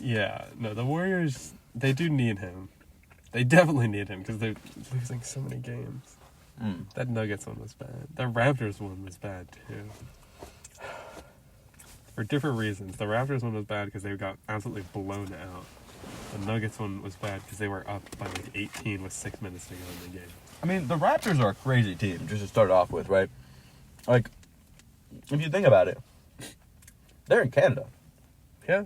[SPEAKER 2] Yeah. No, the Warriors, they do need him. They definitely need him because they're losing so many games. That Nuggets one was bad. The Raptors one was bad, too. For different reasons. The Raptors one was bad because they got absolutely blown out. The Nuggets one was bad because they were up by like 18 with 6 minutes to go in the game.
[SPEAKER 1] I mean, the Raptors are a crazy team, just to start off with, right? Like, if you think about it, they're in Canada.
[SPEAKER 2] Yeah.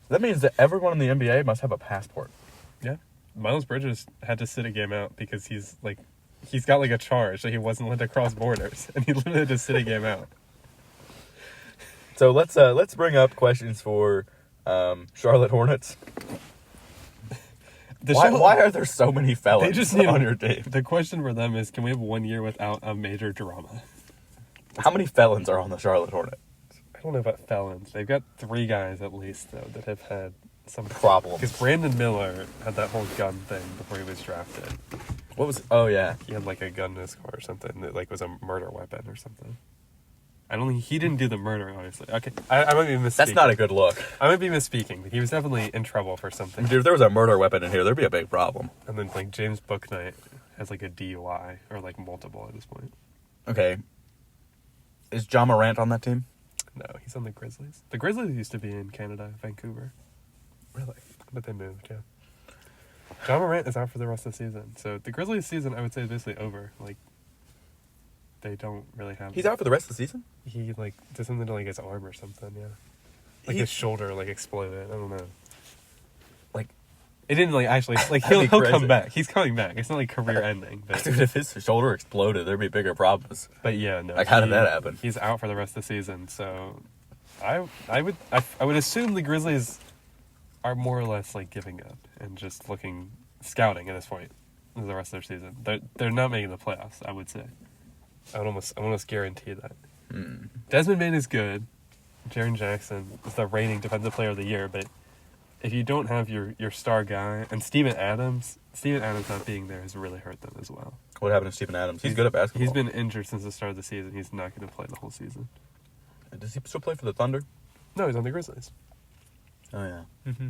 [SPEAKER 1] That means that everyone in the NBA must have a passport.
[SPEAKER 2] Yeah. Miles Bridges had to sit a game out because he's got like a charge that he wasn't allowed to cross borders, and he literally had to sit a game out.
[SPEAKER 1] So let's bring up questions for Charlotte Hornets. Why are there so many felons
[SPEAKER 2] They just need
[SPEAKER 1] on your team?
[SPEAKER 2] The question for them is, can we have 1 year without a major drama?
[SPEAKER 1] How many felons are on the Charlotte Hornets?
[SPEAKER 2] I don't know about felons. They've got 3 guys at least though that have had some
[SPEAKER 1] Problems.
[SPEAKER 2] Because Brandon Miller had that whole gun thing before he was drafted.
[SPEAKER 1] What was? Oh yeah.
[SPEAKER 2] He had like a gun in his car or something that like was a murder weapon or something. I don't think he didn't do the murder, obviously. Okay, I might be misspeaking.
[SPEAKER 1] That's not a good look.
[SPEAKER 2] I might be misspeaking, but he was definitely in trouble for something.
[SPEAKER 1] Dude, if there was a murder weapon in here, there'd be a big problem.
[SPEAKER 2] And then like James Bouknight has like a DUI or like multiple at this point.
[SPEAKER 1] Okay. Is John Morant on that team?
[SPEAKER 2] No, he's on the Grizzlies. The Grizzlies used to be in Canada, Vancouver.
[SPEAKER 1] Really?
[SPEAKER 2] But they moved, yeah. John Morant is out for the rest of the season. So the Grizzlies season, I would say, is basically over. Like, they don't really have...
[SPEAKER 1] He's out for the rest of the season?
[SPEAKER 2] He, like, did something to, like, his arm or something, yeah. Like,
[SPEAKER 1] He-
[SPEAKER 2] his shoulder, like, exploded. I don't know.
[SPEAKER 1] Like,
[SPEAKER 2] It didn't, like, actually... Like,
[SPEAKER 1] That'd
[SPEAKER 2] he'll
[SPEAKER 1] be
[SPEAKER 2] come
[SPEAKER 1] crazy.
[SPEAKER 2] back. He's coming back. It's not, like, career-ending. But,
[SPEAKER 1] dude, if his shoulder exploded, there'd be bigger problems.
[SPEAKER 2] but yeah, no.
[SPEAKER 1] Like, how did that happen?
[SPEAKER 2] He's out for the rest of the season, so... I would assume the Grizzlies are more or less, like, giving up and just scouting at this point for the rest of their season. They're not making the playoffs, I would say. I would almost guarantee that. Desmond Bain is good. Jaren Jackson is the reigning defensive player of the year, but if you don't have your star guy, and Steven Adams not being there has really hurt them as well.
[SPEAKER 1] What happened to Steven Adams? He's good at basketball.
[SPEAKER 2] He's been injured since the start of the season. He's not going to play the whole season.
[SPEAKER 1] Does he still play for the Thunder?
[SPEAKER 2] No, he's on the Grizzlies.
[SPEAKER 1] Oh, yeah.
[SPEAKER 2] Mm-hmm.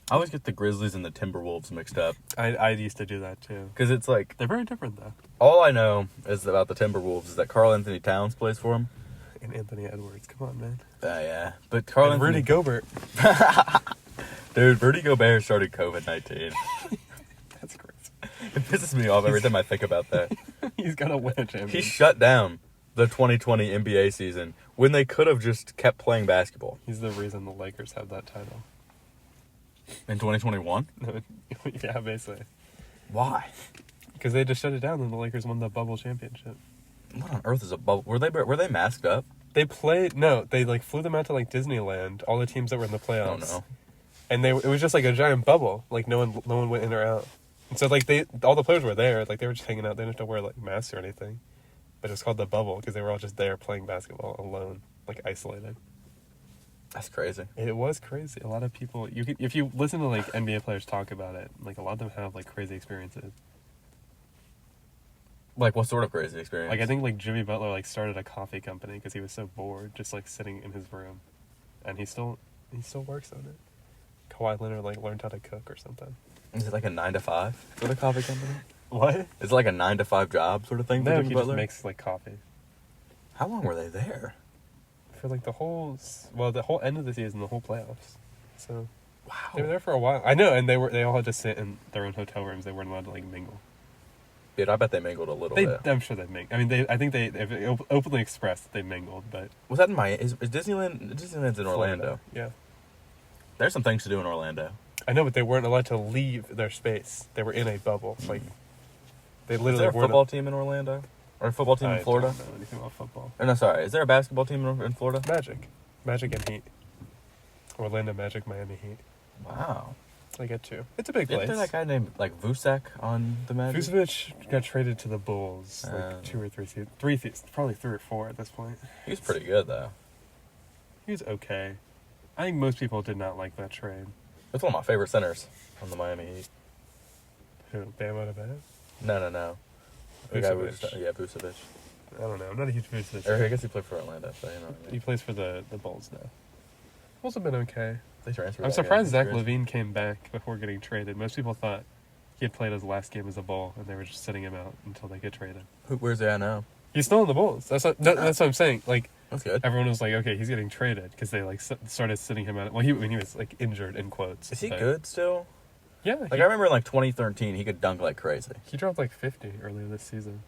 [SPEAKER 1] I always get the Grizzlies and the Timberwolves mixed up.
[SPEAKER 2] I used to do that too.
[SPEAKER 1] Because it's like,
[SPEAKER 2] They're very different though.
[SPEAKER 1] all I know is about the Timberwolves is that Karl Anthony Towns plays for them.
[SPEAKER 2] And Anthony Edwards. Come on, man.
[SPEAKER 1] Yeah. But Carl
[SPEAKER 2] And Rudy
[SPEAKER 1] Anthony...
[SPEAKER 2] Gobert.
[SPEAKER 1] Dude, Rudy Gobert started COVID-19.
[SPEAKER 2] That's crazy.
[SPEAKER 1] It pisses me off every time I think about that.
[SPEAKER 2] He's got to win a championship.
[SPEAKER 1] He shut down the 2020 NBA season when they could have just kept playing basketball.
[SPEAKER 2] He's the reason the Lakers have that title.
[SPEAKER 1] In 2021?
[SPEAKER 2] Yeah, basically.
[SPEAKER 1] Why?
[SPEAKER 2] Because they just shut it down and the Lakers won the bubble championship.
[SPEAKER 1] What on earth is a bubble? Were they masked up?
[SPEAKER 2] They played... No, they like flew them out to like Disneyland, all the teams that were in the playoffs.
[SPEAKER 1] Oh, no.
[SPEAKER 2] And it was just like a giant bubble. Like no one went in or out. And so like all the players were there. Like they were just hanging out. They didn't have to wear like masks or anything. But it's called the bubble because they were all just there playing basketball alone, like isolated.
[SPEAKER 1] That's crazy.
[SPEAKER 2] It was crazy. A lot of people, if you listen to like NBA players talk about it, like a lot of them have like crazy experiences.
[SPEAKER 1] Like what sort of crazy experience?
[SPEAKER 2] Like I think like Jimmy Butler like started a coffee company because he was so bored, just like sitting in his room, and he still works on it. Kawhi Leonard like learned how to cook or something.
[SPEAKER 1] Is it like a 9-to-5 for the coffee company?
[SPEAKER 2] What?
[SPEAKER 1] Is it like a 9-to-5 job sort of thing for
[SPEAKER 2] No,
[SPEAKER 1] Jimmy
[SPEAKER 2] he
[SPEAKER 1] Butler?
[SPEAKER 2] just makes like coffee.
[SPEAKER 1] How long were they there?
[SPEAKER 2] For like the whole end of the season, the whole playoffs. So
[SPEAKER 1] Wow.
[SPEAKER 2] they were there for a while. I know, and they all had to sit in their own hotel rooms. They weren't allowed to like mingle.
[SPEAKER 1] Dude, I bet they mingled a little bit.
[SPEAKER 2] I'm sure they mingled. I mean, I think they've openly expressed that they mingled, but
[SPEAKER 1] Was that in Miami? Is Disneyland? Disneyland's in Orlando.
[SPEAKER 2] Yeah,
[SPEAKER 1] There's some things to do in Orlando.
[SPEAKER 2] I know, but they weren't allowed to leave their space. They were in a bubble. Like they
[SPEAKER 1] Is
[SPEAKER 2] literally
[SPEAKER 1] there a
[SPEAKER 2] weren't.
[SPEAKER 1] football team in Orlando? Or a football team in Florida?
[SPEAKER 2] I don't know anything about football.
[SPEAKER 1] Or no, sorry. Is there a basketball team in Florida?
[SPEAKER 2] Magic and Heat. Orlando Magic, Miami Heat.
[SPEAKER 1] Wow.
[SPEAKER 2] I get two. It's a big
[SPEAKER 1] Isn't
[SPEAKER 2] place.
[SPEAKER 1] there that guy named like Vucek on the Magic?
[SPEAKER 2] Vucevic got traded to the Bulls like 2 or 3 seasons. Probably 3 or 4 at this point.
[SPEAKER 1] He's pretty good though.
[SPEAKER 2] He was okay. I think most people did not like that trade.
[SPEAKER 1] That's one of my favorite centers on the Miami Heat.
[SPEAKER 2] Who? Bam Adebayo?
[SPEAKER 1] No. The guy was,
[SPEAKER 2] Vucevic.
[SPEAKER 1] Vucevic.
[SPEAKER 2] I don't know. I'm not a huge Vucevic
[SPEAKER 1] Or I
[SPEAKER 2] fan.
[SPEAKER 1] guess he played for Orlando, so you know what I
[SPEAKER 2] He
[SPEAKER 1] mean.
[SPEAKER 2] plays for the Bulls now. Bulls have been okay.
[SPEAKER 1] They transferred
[SPEAKER 2] I'm
[SPEAKER 1] that guy.
[SPEAKER 2] surprised Zach
[SPEAKER 1] That's
[SPEAKER 2] LaVine came back before getting traded. Most people thought he had played his last game as a Bull, and they were just sitting him out until they get traded.
[SPEAKER 1] Where's he at now?
[SPEAKER 2] He's still in the Bulls. That's what I'm saying. Like
[SPEAKER 1] That's good.
[SPEAKER 2] everyone was like, okay, he's getting traded because they like started sitting him out. Well, he was like injured in quotes.
[SPEAKER 1] Is he
[SPEAKER 2] but-
[SPEAKER 1] good still?
[SPEAKER 2] Yeah.
[SPEAKER 1] Like I remember in like 2013, he could dunk like crazy.
[SPEAKER 2] He dropped like 50 earlier this season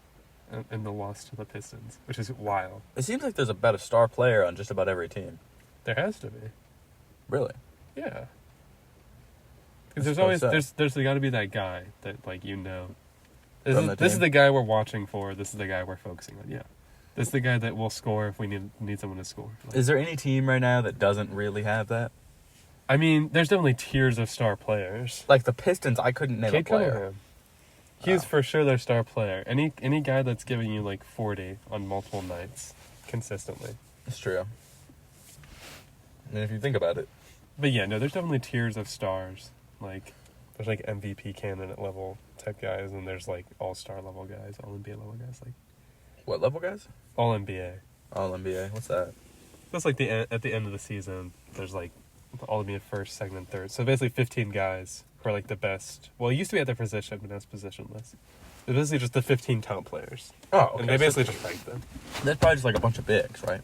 [SPEAKER 2] in the loss to the Pistons, which is wild.
[SPEAKER 1] It seems like there's about a star player on just about every team.
[SPEAKER 2] There has to be.
[SPEAKER 1] Really?
[SPEAKER 2] Yeah.
[SPEAKER 1] That's
[SPEAKER 2] Because there's
[SPEAKER 1] so
[SPEAKER 2] always
[SPEAKER 1] sad.
[SPEAKER 2] there's got to be that guy that like This
[SPEAKER 1] From
[SPEAKER 2] is,
[SPEAKER 1] the
[SPEAKER 2] this is
[SPEAKER 1] team?
[SPEAKER 2] the guy we're watching for. This is the guy we're focusing on. Yeah. This is the guy that will score if we need someone to score. Like,
[SPEAKER 1] Is there any team right now that doesn't really have that?
[SPEAKER 2] I mean, there's definitely tiers of star players.
[SPEAKER 1] Like the Pistons, I couldn't name a
[SPEAKER 2] Cade
[SPEAKER 1] player.
[SPEAKER 2] Cunningham. He's
[SPEAKER 1] Wow.
[SPEAKER 2] for sure their star player. Any guy that's giving you like 40 on multiple nights consistently.
[SPEAKER 1] It's true. I mean, if you think about it.
[SPEAKER 2] But yeah, no, there's definitely tiers of stars. Like, there's like MVP candidate level type guys, and there's like all-star level guys, all-NBA level guys, like
[SPEAKER 1] What level guys?
[SPEAKER 2] all-NBA.
[SPEAKER 1] All NBA. What's that?
[SPEAKER 2] That's like at the end of the season, there's like all-NBA first, second, and third. So basically 15 guys who are like the best. Well, it used to be at their position, but now it's positionless. It's basically just the 15 top players.
[SPEAKER 1] Oh, okay.
[SPEAKER 2] And they basically just rank them.
[SPEAKER 1] That's probably just like a bunch of bigs, right?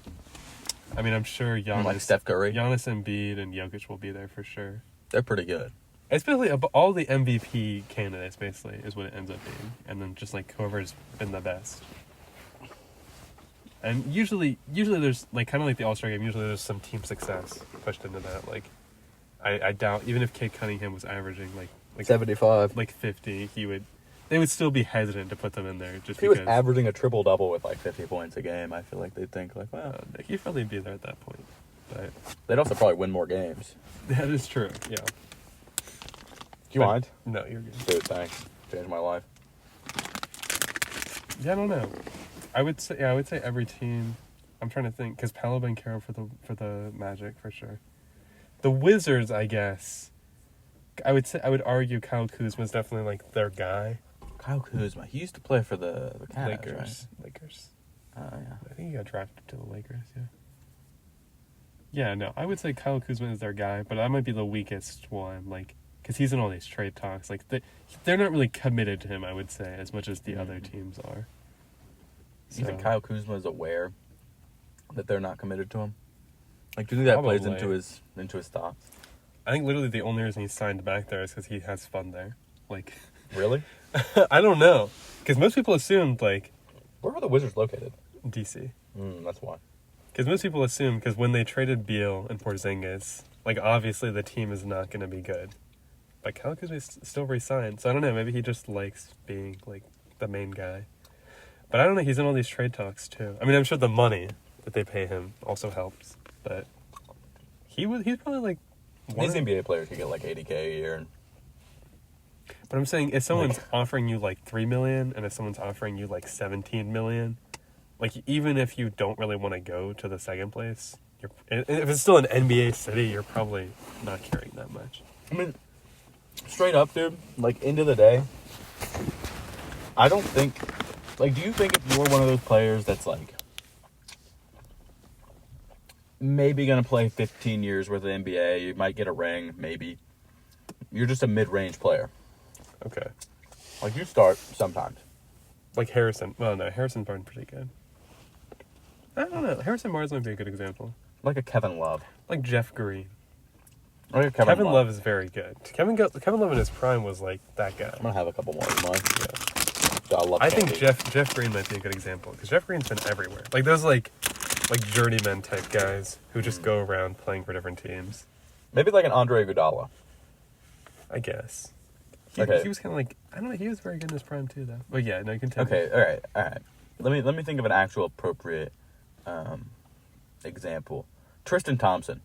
[SPEAKER 2] I mean, I'm sure Giannis,
[SPEAKER 1] Like Steph Curry.
[SPEAKER 2] Giannis Embiid and Jokic will be there for sure.
[SPEAKER 1] They're pretty good.
[SPEAKER 2] It's basically all the MVP candidates, basically, is what it ends up being. And then just, like, whoever's been the best. And usually there's, like, kind of like the All-Star game, usually there's some team success pushed into that. Like, I doubt, even if Cade Cunningham was averaging, like
[SPEAKER 1] 75.
[SPEAKER 2] like 50, they would still be hesitant to put them in there just
[SPEAKER 1] If he was
[SPEAKER 2] because...
[SPEAKER 1] averaging a triple-double with like 50 points a game, I feel like they'd think like, wow.
[SPEAKER 2] he'd probably be there at that point. But
[SPEAKER 1] They'd also probably win more games.
[SPEAKER 2] that is true, yeah.
[SPEAKER 1] Do you mind?
[SPEAKER 2] No, you're good.
[SPEAKER 1] Dude, thanks. Changed my life.
[SPEAKER 2] Yeah, I don't know. I would say every team. I'm trying to think because Paolo Banchero for the Magic for sure. The Wizards, I guess. I would argue Kyle Kuzma is definitely like their guy.
[SPEAKER 1] Kyle Kuzma. He used to play for the Cavs,
[SPEAKER 2] Lakers.
[SPEAKER 1] right? Yeah.
[SPEAKER 2] I think he got drafted to the Lakers. Yeah. Yeah, no, I would say Kyle Kuzma is their guy, but that might be the weakest one. Like, because he's in all these trade talks. Like, they're not really committed to him. I would say as much as the other teams are.
[SPEAKER 1] You think Kyle Kuzma is aware that they're not committed to him? Like, do you think that plays
[SPEAKER 2] Probably.
[SPEAKER 1] into his thoughts?
[SPEAKER 2] I think literally the only reason he signed back there is because he has fun there. Like,
[SPEAKER 1] Really?
[SPEAKER 2] I don't know. Because most people assumed, like,
[SPEAKER 1] Where were the Wizards located?
[SPEAKER 2] DC.
[SPEAKER 1] That's why.
[SPEAKER 2] Because most people assume, because when they traded Beal and Porzingis, like, obviously the team is not going to be good. But Kyle Kuzma still re-signed. So I don't know, maybe he just likes being, like, the main guy. But I don't know, he's in all these trade talks, too. I mean, I'm sure the money that they pay him also helps. But he's probably, like...
[SPEAKER 1] These NBA players could get like $80K a year.
[SPEAKER 2] But I'm saying, if someone's offering you, like, $3 million, and if someone's offering you, like, $17 million... Like, even if you don't really want to go to the second place, if it's still an NBA city, you're probably not caring that much.
[SPEAKER 1] I mean, straight up, dude, like, end of the day, I don't think, like, do you think if you're one of those players that's, like, maybe going to play 15 years worth of NBA, you might get a ring, maybe, you're just a mid-range player.
[SPEAKER 2] Okay.
[SPEAKER 1] Like, you start sometimes.
[SPEAKER 2] Like Harrison. Well, no, Harrison Barnes pretty good. I don't know. Harrison Barnes might be a good example.
[SPEAKER 1] Like a Kevin Love.
[SPEAKER 2] Like Jeff Green.
[SPEAKER 1] Like a
[SPEAKER 2] Kevin Love is very good. Kevin Love in his prime was like that guy.
[SPEAKER 1] I'm going to have a couple more of mine.
[SPEAKER 2] Yeah. I think Jeff Green might be a good example because Jeff Green's been everywhere. Like those like journeyman type guys who just go around playing for different teams.
[SPEAKER 1] Maybe like an Andre Iguodala.
[SPEAKER 2] I guess. He was kind of like, I don't know, he was very good in his prime too though. But yeah, no, you can tell me.
[SPEAKER 1] Okay, all right. Let me think of an actual appropriate example. Tristan Thompson.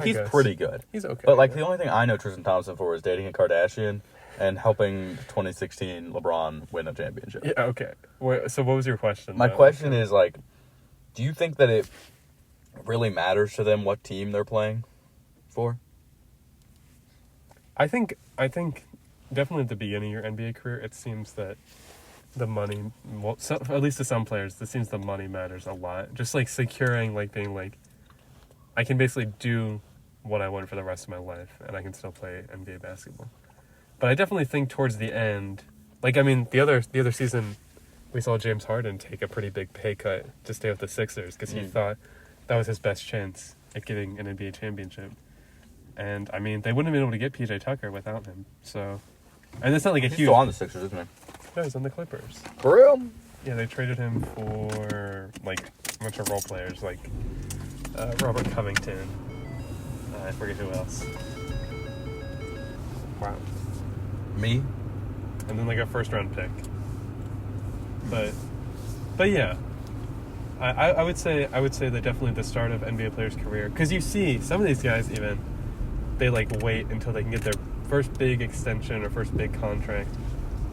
[SPEAKER 1] He's pretty good.
[SPEAKER 2] He's okay.
[SPEAKER 1] But like the only thing I know Tristan Thompson for is dating a Kardashian and helping 2016 LeBron win a championship.
[SPEAKER 2] Yeah, okay. So what was your question?
[SPEAKER 1] My question is like, do you think that it really matters to them what team they're playing for?
[SPEAKER 2] I think definitely at the beginning of your NBA career, it seems that the money, well, at least to some players, it seems the money matters a lot. Just like securing, like being like, I can basically do what I want for the rest of my life, and I can still play NBA basketball. But I definitely think towards the end, like I mean, the other season, we saw James Harden take a pretty big pay cut to stay with the Sixers because he thought that was his best chance at getting an NBA championship. And I mean, they wouldn't have been able to get PJ Tucker without him. So, and it's not like a
[SPEAKER 1] He's
[SPEAKER 2] huge.
[SPEAKER 1] still on the Sixers, isn't he?
[SPEAKER 2] No, he's on the Clippers.
[SPEAKER 1] For real?
[SPEAKER 2] Yeah, they traded him for like a bunch of role players, like Robert Covington. I forget who else. Wow.
[SPEAKER 1] Me?
[SPEAKER 2] And then like a first round pick. But yeah, I would say that definitely the start of NBA players' career, because you see some of these guys even they like wait until they can get their first big extension or first big contract,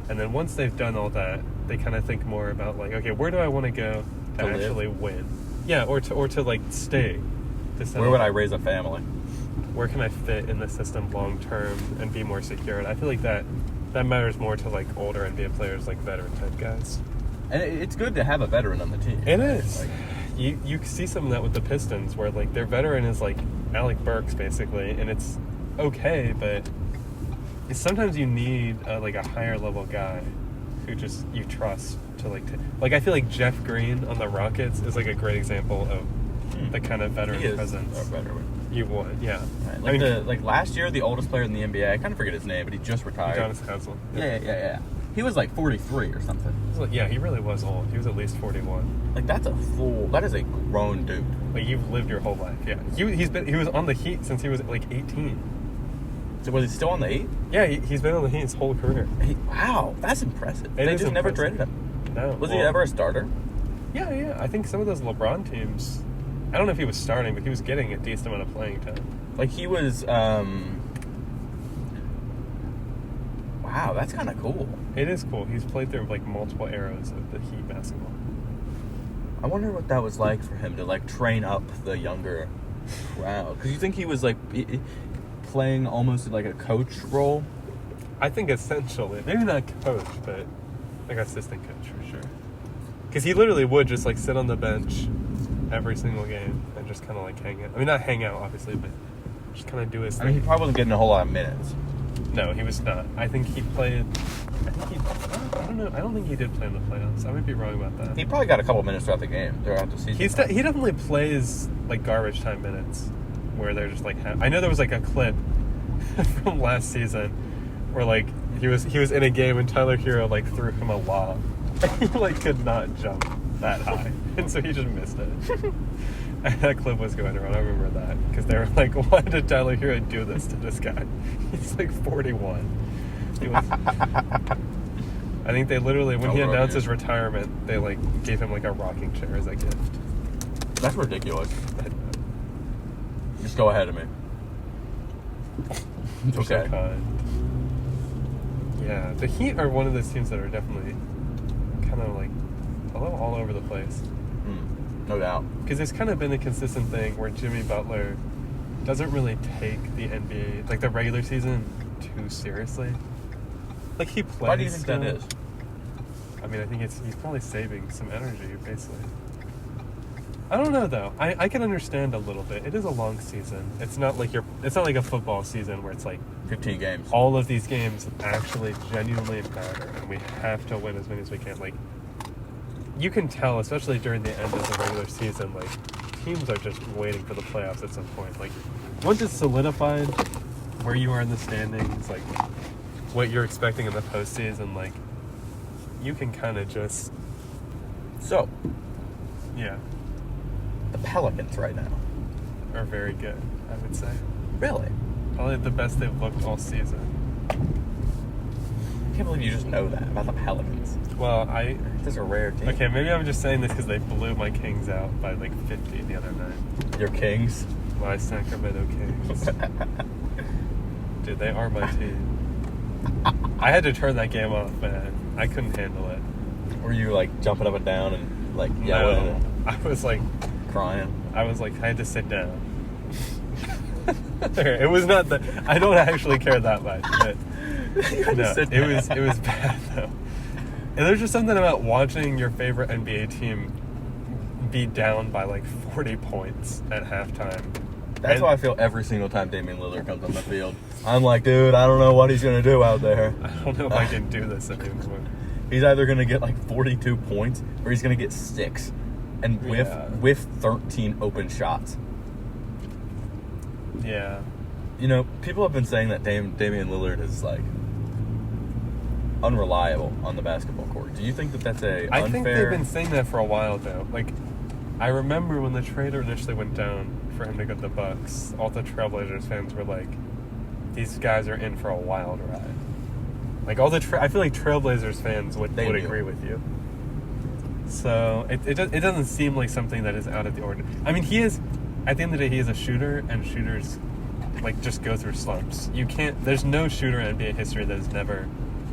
[SPEAKER 2] and then once they've done all that, they kind of think more about like, okay, where do I want to go to actually win? Yeah, or to like stay.
[SPEAKER 1] Where would I raise a family?
[SPEAKER 2] Where can I fit in the system long term and be more secure? And I feel like that matters more to like older NBA players, like veteran type guys.
[SPEAKER 1] And it's good to have a veteran on the team.
[SPEAKER 2] It is. Like, you see some of that with the Pistons, where like their veteran is like Alec Burks basically, and it's okay, but sometimes you need like a higher level guy who just you trust to like I feel like Jeff Green on the Rockets is like a great example of the kind of veteran presence you want. Yeah,
[SPEAKER 1] right. Like I mean, last year, the oldest player in the NBA, I kind of forget his name, but he just retired.
[SPEAKER 2] Jonas Hansel.
[SPEAKER 1] Yeah. He was like 43 or something.
[SPEAKER 2] Yeah, he really was old. He was at least 41.
[SPEAKER 1] Like that is a grown dude.
[SPEAKER 2] Like you've lived your whole life. Yeah, he was on the Heat since he was like 18.
[SPEAKER 1] So was he still on the Heat?
[SPEAKER 2] Yeah, he's been on the Heat his whole career.
[SPEAKER 1] Wow, that's impressive. They just never traded him.
[SPEAKER 2] No.
[SPEAKER 1] Was he ever a starter?
[SPEAKER 2] Yeah. I think some of those LeBron teams, I don't know if he was starting, but he was getting a decent amount of playing time.
[SPEAKER 1] Like he was, wow, that's kind of cool.
[SPEAKER 2] It is cool. He's played through like multiple eras of the Heat basketball.
[SPEAKER 1] I wonder what that was like for him to like train up the younger crowd. Because you think he was like playing almost like a coach role?
[SPEAKER 2] I think essentially, maybe not coach, but like assistant coach for sure. Because he literally would just like sit on the bench every single game and just kind of like hang out. I mean, not hang out obviously, but just kind of do his thing.
[SPEAKER 1] I mean, he probably wasn't getting a whole lot of minutes.
[SPEAKER 2] No, he was not. I think he played. I don't know. I don't think he did play in the playoffs. I might be wrong about that.
[SPEAKER 3] He probably got a couple minutes throughout the game, throughout the season.
[SPEAKER 2] He definitely plays like garbage time minutes, where they're just like. I know there was like a clip from last season where like he was in a game and Tyler Hero like threw him a lob. He like could not jump that high, and so he just missed it. And that clip was going around. I remember that because they were like, "Why did Tyler Hero do this to this guy? He's like 41." He was. I think they literally, when he announced his retirement, they like gave him like a rocking chair as a gift.
[SPEAKER 3] That's ridiculous. Just go ahead of me. It's
[SPEAKER 2] You're
[SPEAKER 3] okay.
[SPEAKER 2] so kind. Yeah, the Heat are one of those teams that are definitely kind of like a little all over the place.
[SPEAKER 3] No doubt.
[SPEAKER 2] Because it's kind of been a consistent thing where Jimmy Butler doesn't really take the NBA, like the regular season, too seriously. Like he plays.
[SPEAKER 3] Why do you think that is?
[SPEAKER 2] I mean, I think he's probably saving some energy, basically. I don't know though. I can understand a little bit. It is a long season. It's not like a football season where it's like
[SPEAKER 3] 15 games.
[SPEAKER 2] all of these games actually genuinely matter and we have to win as many as we can. Like you can tell, especially during the end of the regular season, like teams are just waiting for the playoffs at some point. Like once it's solidified where you are in the standings, like what you're expecting in the postseason, like you can kind of just yeah.
[SPEAKER 3] The Pelicans right now
[SPEAKER 2] Are very good, I would say.
[SPEAKER 3] really.
[SPEAKER 2] Probably the best they've looked all season.
[SPEAKER 3] I can't believe you just know that about the Pelicans.
[SPEAKER 2] Well,
[SPEAKER 3] This is a rare team.
[SPEAKER 2] okay, maybe I'm just saying this because they blew my Kings out by like 50 the other night.
[SPEAKER 3] Your Kings.
[SPEAKER 2] My Sacramento Kings. Dude, they are my team. I had to turn that game off, man. I couldn't handle it.
[SPEAKER 3] Were you like jumping up and down and like yelling
[SPEAKER 2] No, I was like,
[SPEAKER 3] crying?
[SPEAKER 2] I had to sit down. It was not the. I don't actually care that much, but no, it was bad though. And there's just something about watching your favorite NBA team be down by like 40 points at halftime.
[SPEAKER 3] That's how I feel every single time Damian Lillard comes on the field. I'm like, dude, I don't know what he's gonna do out there.
[SPEAKER 2] I don't know if I can do this anymore.
[SPEAKER 3] He's either gonna get like 42 points or he's gonna get 6, and with 13 open shots.
[SPEAKER 2] Yeah.
[SPEAKER 3] You know, people have been saying that Damian Lillard is like unreliable on the basketball court. Do you think that that's a
[SPEAKER 2] I
[SPEAKER 3] unfair?
[SPEAKER 2] think they've been saying that for a while though. Like, I remember when the trade initially went down for him to go to the Bucks, all the Trailblazers fans were like, "These guys are in for a wild ride." Like all the, I feel like Trailblazers fans would agree with you. So it doesn't seem like something that is out of the ordinary. I mean, he is, at the end of the day, he is a shooter, and shooters like just go through slumps. You can't. There's no shooter in NBA history that has never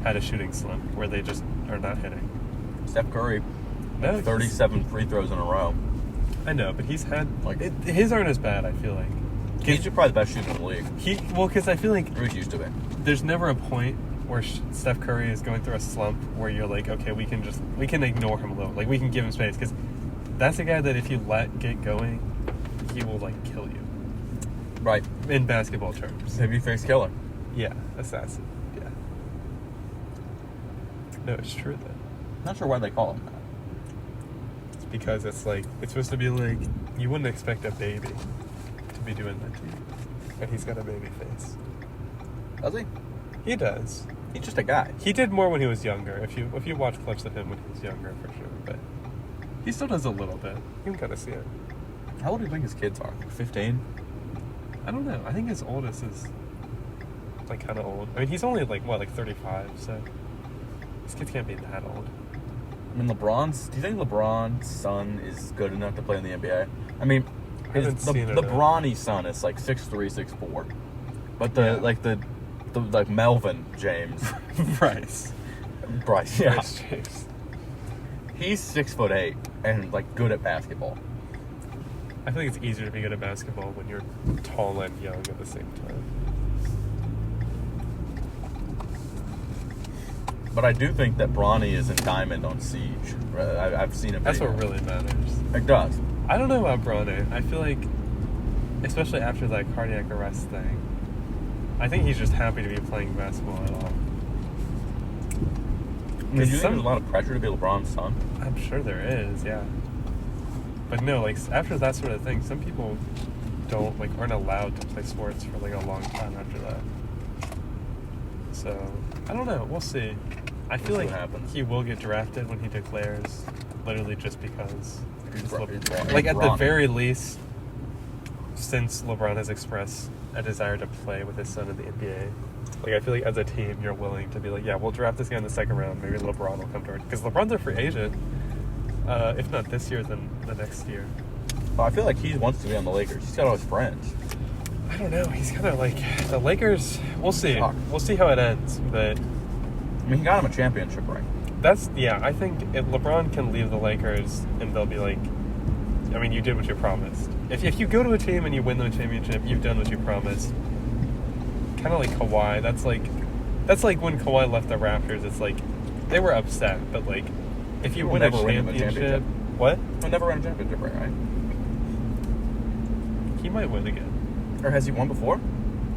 [SPEAKER 2] had a shooting slump where they just are not hitting.
[SPEAKER 3] Steph Curry,
[SPEAKER 2] No,
[SPEAKER 3] 37 free throws in a row.
[SPEAKER 2] I know, but he's had
[SPEAKER 3] Like-
[SPEAKER 2] his aren't as bad. I feel like
[SPEAKER 3] He's probably the best shooter in the league.
[SPEAKER 2] because I feel like
[SPEAKER 3] Or he used to be.
[SPEAKER 2] there's never a point where Steph Curry is going through a slump where you're like, okay, we can ignore him a little, like we can give him space, because that's a guy that if you let get going, he will like kill you.
[SPEAKER 3] Right.
[SPEAKER 2] In basketball terms.
[SPEAKER 3] Babyface killer.
[SPEAKER 2] Yeah, assassin. Yeah. No, it's true though.
[SPEAKER 3] Not sure why they call him that.
[SPEAKER 2] It's because it's like, it's supposed to be like, you wouldn't expect a baby to be doing that to you. But he's got a baby face.
[SPEAKER 3] Does he?
[SPEAKER 2] He does.
[SPEAKER 3] He's just a guy.
[SPEAKER 2] He did more when he was younger. If you watch clips of him when he was younger, for sure. But he still does a little bit. You can kind of see it.
[SPEAKER 3] How old do you think his kids are? 15?
[SPEAKER 2] I don't know. I think his oldest is like kind of old. I mean, he's only like 35, so his kids can't be that old.
[SPEAKER 3] I mean, do you think LeBron's son is good enough to play in the NBA? I mean,
[SPEAKER 2] I haven't seen it,
[SPEAKER 3] the Bronny son is like 6'3", 6'4", but the Melvin James,
[SPEAKER 2] Bryce,
[SPEAKER 3] yeah,
[SPEAKER 2] Bryce James.
[SPEAKER 3] he's 6'8" and like good at basketball.
[SPEAKER 2] I feel like it's easier to be good at basketball when you're tall and young at the same time.
[SPEAKER 3] But I do think that Bronny is in Diamond on Siege. I've seen him.
[SPEAKER 2] That's what really matters.
[SPEAKER 3] It does.
[SPEAKER 2] I don't know about Bronny. I feel like, especially after that cardiac arrest thing, I think he's just happy to be playing basketball at all.
[SPEAKER 3] I mean, do you think there's a lot of pressure to be LeBron's son?
[SPEAKER 2] I'm sure there is, yeah. But no, like after that sort of thing, some people aren't allowed to play sports for like a long time after that. So I don't know. We'll see. I feel like he will get drafted when he declares, literally just because. Like at the very least, since LeBron has expressed a desire to play with his son in the NBA, like I feel like as a team, you're willing to be like, yeah, we'll draft this guy in the second round. Maybe LeBron will come to it because LeBron's a free agent. If not this year, then the next year.
[SPEAKER 3] Well, I feel like he wants to be on the Lakers. He's got all his friends.
[SPEAKER 2] I don't know. He's kind of like the Lakers. We'll see. We'll see how it ends. But
[SPEAKER 3] I mean, he got him a championship ring.
[SPEAKER 2] I think if LeBron can leave the Lakers and they'll be like, I mean, you did what you promised. If you go to a team and you win them a championship, you've done what you promised. Kind of like Kawhi. That's like when Kawhi left the Raptors. It's like they were upset, but like if you win a championship, what?
[SPEAKER 3] He'll never win a championship ring, right?
[SPEAKER 2] He might win again.
[SPEAKER 3] Or has he won before?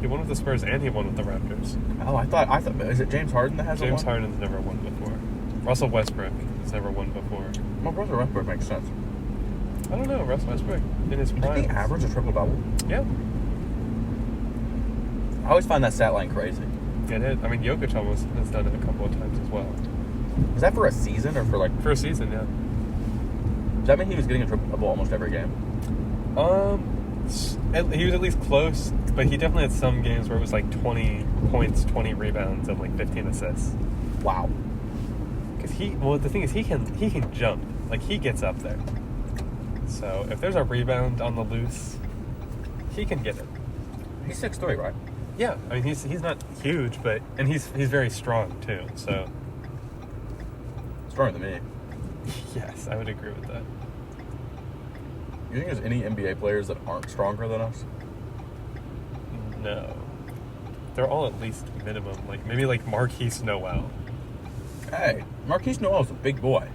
[SPEAKER 2] He won with the Spurs and he won with the Raptors.
[SPEAKER 3] Oh, I thought. Is it James Harden that hasn't won?
[SPEAKER 2] James Harden's never won before. Russell Westbrook has never won before.
[SPEAKER 3] Well, Russell Westbrook makes sense.
[SPEAKER 2] I don't know. Russell Westbrook in his prime.
[SPEAKER 3] Did he average a triple-double?
[SPEAKER 2] Yeah.
[SPEAKER 3] I always find that stat line crazy.
[SPEAKER 2] It is. I mean, Jokic almost has done it a couple of times as well.
[SPEAKER 3] Was that for a season or for like...
[SPEAKER 2] For a season, yeah.
[SPEAKER 3] Does that mean he was getting a triple-double almost every game?
[SPEAKER 2] He was at least close, but he definitely had some games where it was like 20 points, 20 rebounds, and like 15 assists.
[SPEAKER 3] Wow.
[SPEAKER 2] Because the thing is, he can jump. Like, he gets up there. So, if there's a rebound on the loose, he can get it.
[SPEAKER 3] He's 6'3", right?
[SPEAKER 2] Yeah. I mean, he's not huge, and he's very strong, too, so...
[SPEAKER 3] Stronger than me.
[SPEAKER 2] Yes, I would agree with that.
[SPEAKER 3] You think there's any NBA players that aren't stronger than us?
[SPEAKER 2] No. They're all at least minimum. Like, maybe like Marquise Noel.
[SPEAKER 3] Hey, Marquise Noel's a big boy.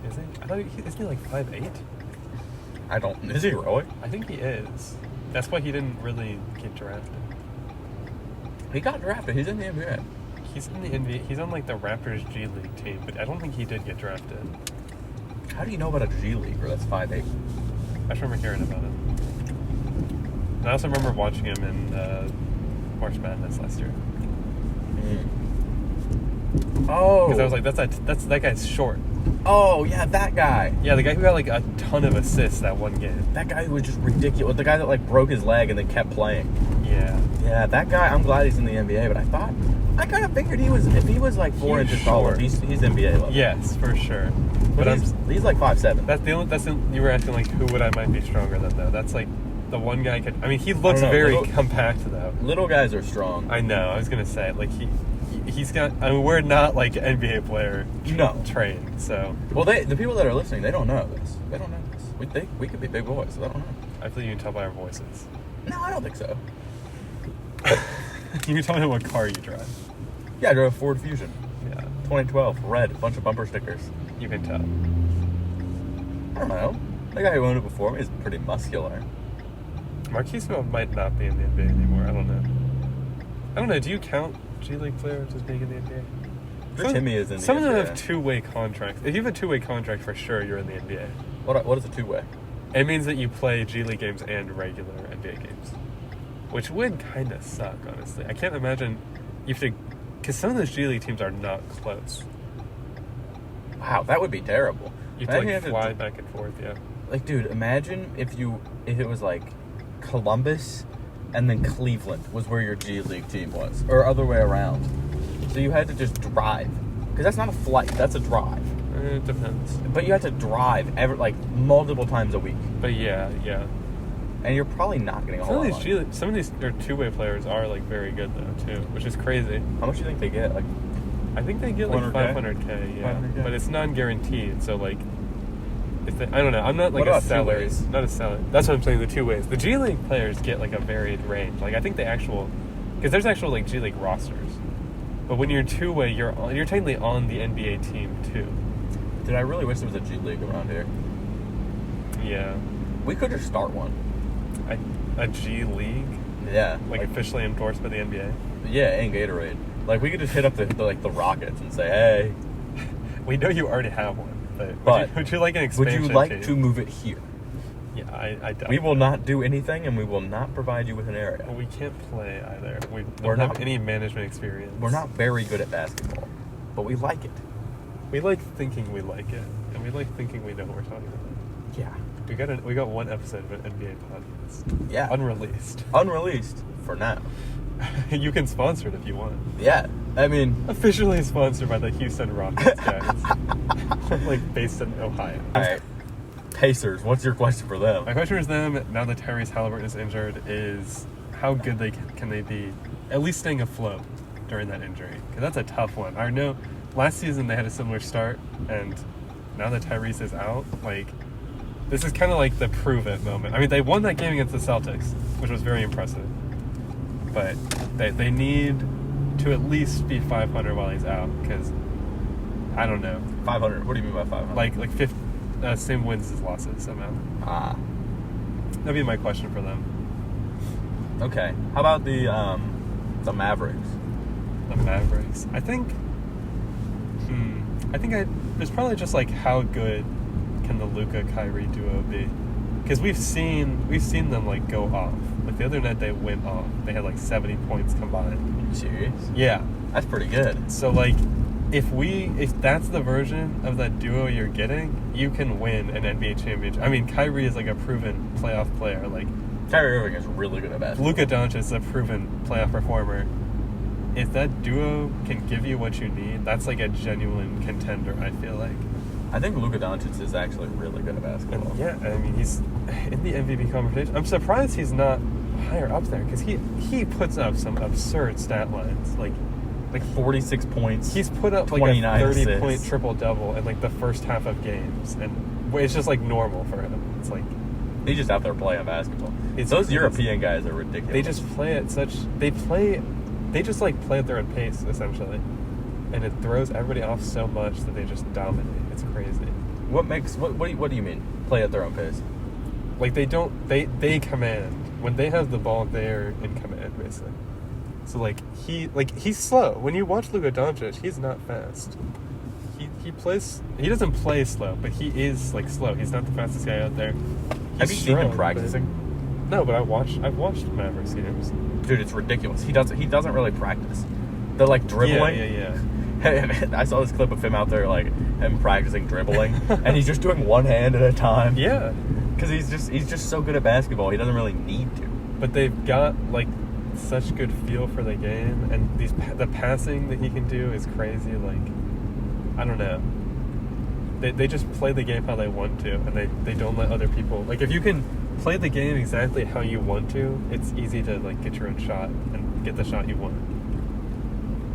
[SPEAKER 2] Is he? I thought isn't he like 5'8"?
[SPEAKER 3] I don't... Is he really?
[SPEAKER 2] I think he is. That's why he didn't really get drafted.
[SPEAKER 3] He got drafted. He's in the NBA.
[SPEAKER 2] He's in the NBA. He's on like the Raptors G League team, but I don't think he did get drafted.
[SPEAKER 3] How do you know about a G Leaguer that's 5'8"?
[SPEAKER 2] I just remember hearing about him. And I also remember watching him in March Madness last year.
[SPEAKER 3] Oh.
[SPEAKER 2] Because I was like, that guy's short.
[SPEAKER 3] Oh, yeah, that guy.
[SPEAKER 2] Yeah, the guy who got like a ton of assists that one game.
[SPEAKER 3] That guy who was just ridiculous. The guy that like broke his leg and then kept playing.
[SPEAKER 2] Yeah.
[SPEAKER 3] Yeah, that guy, I'm glad he's in the NBA, but I kind of figured if he was like 4 inches taller, he's NBA level.
[SPEAKER 2] Yes, for sure.
[SPEAKER 3] But he's like 5'7".
[SPEAKER 2] You were asking like who might be stronger than though. That's like the one guy could. I mean, he looks very compact though.
[SPEAKER 3] Little guys are strong.
[SPEAKER 2] I know. I was gonna say like he's got. I mean, we're not like NBA player trained. So
[SPEAKER 3] well, the people that are listening, they don't know this. They don't know this. We could be big boys. So they don't know.
[SPEAKER 2] I feel you can tell by our voices.
[SPEAKER 3] No, I don't think so.
[SPEAKER 2] You can tell me what car you drive.
[SPEAKER 3] Yeah, I drove a Ford Fusion.
[SPEAKER 2] Yeah.
[SPEAKER 3] 2012, red, bunch of bumper stickers.
[SPEAKER 2] You can tell.
[SPEAKER 3] I don't know. The guy who owned it before me is pretty muscular.
[SPEAKER 2] Marquise might not be in the NBA anymore. I don't know. Do you count G League players as being in the NBA?
[SPEAKER 3] Timmy is in the NBA.
[SPEAKER 2] Some of them have two-way contracts. If you have a two-way contract, for sure you're in the NBA.
[SPEAKER 3] What is a two-way?
[SPEAKER 2] It means that you play G League games and regular NBA games. Which would kind of suck, honestly. I can't imagine you have to... Because some of those G League teams are not close.
[SPEAKER 3] Wow, that would be terrible.
[SPEAKER 2] You have to like fly back and forth, yeah.
[SPEAKER 3] Like, dude, imagine if it was like Columbus and then Cleveland was where your G League team was. Or other way around. So you had to just drive. Because that's not a flight, that's a drive.
[SPEAKER 2] It depends.
[SPEAKER 3] But you had to drive multiple times a week.
[SPEAKER 2] But yeah.
[SPEAKER 3] And you're probably not getting a whole lot of money.
[SPEAKER 2] Some of these two-way players are like very good though too, which is crazy.
[SPEAKER 3] How much do you think they get? Like,
[SPEAKER 2] I think they get like 500K, yeah. 500K. But it's non-guaranteed, so like, I don't know. I'm not like a salary. Not a salary. That's what I'm saying. The two ways. The G League players get like a varied range. Like I think because there's actual like G League rosters, but when you're two-way, you're technically on the NBA team too.
[SPEAKER 3] Dude, I really wish there was a G League around here.
[SPEAKER 2] Yeah.
[SPEAKER 3] We could just start one.
[SPEAKER 2] A G League?
[SPEAKER 3] Yeah.
[SPEAKER 2] Like officially endorsed by the NBA.
[SPEAKER 3] Yeah, and Gatorade. Like, we could just hit up the Rockets and say, hey,
[SPEAKER 2] We know you already have one, but
[SPEAKER 3] But
[SPEAKER 2] would you like an
[SPEAKER 3] would
[SPEAKER 2] expansion
[SPEAKER 3] you like
[SPEAKER 2] team?
[SPEAKER 3] to move it here?
[SPEAKER 2] Yeah, I doubt
[SPEAKER 3] We
[SPEAKER 2] it.
[SPEAKER 3] will not do anything, and we will not provide you with an area.
[SPEAKER 2] Well, we can't play either. We
[SPEAKER 3] We're
[SPEAKER 2] don't
[SPEAKER 3] not-
[SPEAKER 2] have any management experience.
[SPEAKER 3] We're not very good at basketball, but we like it.
[SPEAKER 2] We like thinking we like it, and we like thinking we know what we're talking about.
[SPEAKER 3] Yeah.
[SPEAKER 2] We got one episode of an NBA podcast.
[SPEAKER 3] Yeah.
[SPEAKER 2] Unreleased.
[SPEAKER 3] Unreleased for now.
[SPEAKER 2] You can sponsor it if you want.
[SPEAKER 3] Yeah. I mean,
[SPEAKER 2] Officially sponsored by the Houston Rockets, guys. Like, based in Ohio.
[SPEAKER 3] all right. Pacers, what's your question for them?
[SPEAKER 2] My question for them, now that Tyrese Halliburton is injured, is how good can they be, at least staying afloat during that injury? Because that's a tough one. I know last season they had a similar start, and now that Tyrese is out, like, this is kind of like the prove it moment. I mean, they won that game against the Celtics, which was very impressive. But they need to at least be 500 while he's out, because I don't know.
[SPEAKER 3] 500. What do you mean by 500?
[SPEAKER 2] Like 50, same wins as losses somehow. That'd be my question for them.
[SPEAKER 3] Okay. How about the Mavericks?
[SPEAKER 2] The Mavericks. I think there's probably just like how good can the Luka Kyrie duo be? Because we've seen them like go off. Like the other night they went off. They had like 70 points combined.
[SPEAKER 3] Serious?
[SPEAKER 2] Yeah.
[SPEAKER 3] That's pretty good.
[SPEAKER 2] So like if that's the version of that duo you're getting, you can win an NBA championship. I mean, Kyrie is like a proven playoff player. Like
[SPEAKER 3] Kyrie Irving is really good at basketball.
[SPEAKER 2] Luka Doncic is a proven playoff performer. If that duo can give you what you need, that's like a genuine contender, I feel like.
[SPEAKER 3] I think Luka Doncic is actually really good at basketball.
[SPEAKER 2] And yeah, I mean, he's in the MVP conversation. I'm surprised he's not higher up there, because he puts up some absurd stat lines. Like
[SPEAKER 3] 46 points.
[SPEAKER 2] he's put up like a
[SPEAKER 3] 29
[SPEAKER 2] 30-point
[SPEAKER 3] assists.
[SPEAKER 2] triple-double in like the first half of games, and it's just like normal for him. It's like
[SPEAKER 3] He's just out there playing basketball.
[SPEAKER 2] It's
[SPEAKER 3] Those
[SPEAKER 2] crazy.
[SPEAKER 3] European guys are ridiculous.
[SPEAKER 2] they just play at such they just like play at their own pace, essentially, and it throws everybody off so much that they just dominate. It's crazy.
[SPEAKER 3] What do you mean? Play at their own pace?
[SPEAKER 2] Like they command. When they have the ball, they're in command, basically. So he's slow. When you watch Luka Doncic, he's not fast. He doesn't play slow, but he is like slow. He's not the fastest guy out there.
[SPEAKER 3] Have you
[SPEAKER 2] He's
[SPEAKER 3] seen him
[SPEAKER 2] strong,
[SPEAKER 3] practicing?
[SPEAKER 2] but- No, but I've watched Mavericks games.
[SPEAKER 3] Dude, it's ridiculous. He doesn't really practice. They're like dribbling.
[SPEAKER 2] Yeah.
[SPEAKER 3] I saw this clip of him out there, like him practicing dribbling, and he's just doing one hand at a time.
[SPEAKER 2] Yeah.
[SPEAKER 3] Because he's just so good at basketball. He doesn't really need to.
[SPEAKER 2] But they've got like such good feel for the game, and the passing that he can do is crazy. Like, I don't know. They just play the game how they want to, and they don't let other people. Like, if you can play the game exactly how you want to, it's easy to like get your own shot and get the shot you want.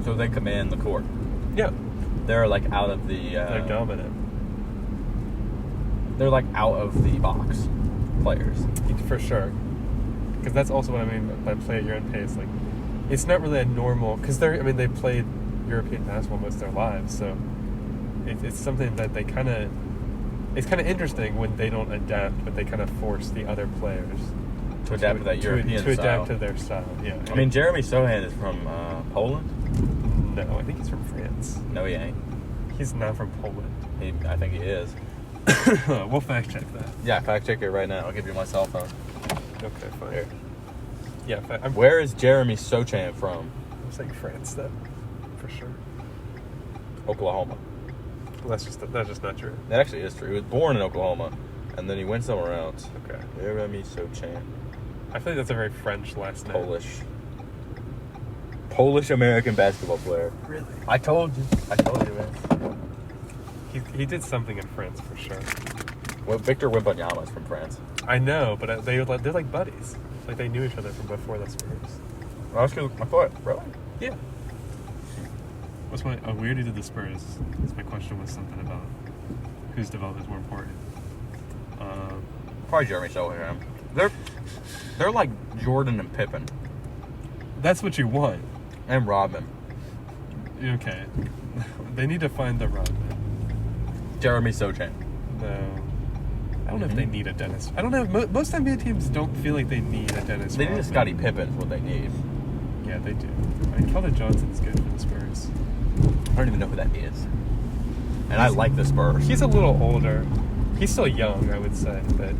[SPEAKER 3] So they command the court.
[SPEAKER 2] Yeah,
[SPEAKER 3] They're like out of the.
[SPEAKER 2] they're dominant
[SPEAKER 3] They're like out of the box players.
[SPEAKER 2] for sure. Because that's also what I mean by play at your own pace. Like, it's not really a normal, because they played European basketball most of their lives, so it's something that it's kind of interesting when they don't adapt, but they kind of force the other players
[SPEAKER 3] To adapt to that European
[SPEAKER 2] to
[SPEAKER 3] style.
[SPEAKER 2] adapt to their style. Yeah,
[SPEAKER 3] I mean, Jeremy Sohan is from Poland.
[SPEAKER 2] no, I think he's from France.
[SPEAKER 3] No, he ain't.
[SPEAKER 2] He's not from Poland.
[SPEAKER 3] I think he is.
[SPEAKER 2] We'll fact check that.
[SPEAKER 3] Yeah, fact check it right now. I'll give you my cell phone.
[SPEAKER 2] Okay, fine.
[SPEAKER 3] Here.
[SPEAKER 2] Yeah, I'm
[SPEAKER 3] Where is Jeremy Sochan from?
[SPEAKER 2] saying France then, for sure.
[SPEAKER 3] Oklahoma.
[SPEAKER 2] Well, that's just not true.
[SPEAKER 3] That actually is true. He was born in Oklahoma, and then he went somewhere else.
[SPEAKER 2] Okay.
[SPEAKER 3] Jeremy Sochan.
[SPEAKER 2] I feel like that's a very French last name.
[SPEAKER 3] Polish American basketball player.
[SPEAKER 2] Really?
[SPEAKER 3] I told you, man.
[SPEAKER 2] He did something in France for sure.
[SPEAKER 3] Well, Victor Wembanyama is from France.
[SPEAKER 2] I know, but they're like buddies. Like they knew each other from before the Spurs.
[SPEAKER 3] Well, I thought, really?
[SPEAKER 2] Yeah. What's my where did the Spurs? Because my question was something about whose development is more important.
[SPEAKER 3] Probably Jeremy Sochan. They're like Jordan and Pippen
[SPEAKER 2] That's what you want.
[SPEAKER 3] and Rodman.
[SPEAKER 2] Okay. They need to find the Rodman.
[SPEAKER 3] Jeremy Sochan.
[SPEAKER 2] No. don't know if they need a Dennis. I don't know. Most NBA teams don't feel like they need a Dennis.
[SPEAKER 3] They need a
[SPEAKER 2] Rodman.
[SPEAKER 3] Scottie Pippen is what they need.
[SPEAKER 2] Yeah, they do. I mean, Keldon Johnson's good for the Spurs.
[SPEAKER 3] I don't even know who that is. And I like the Spurs.
[SPEAKER 2] He's a little older. He's still young, I would say, but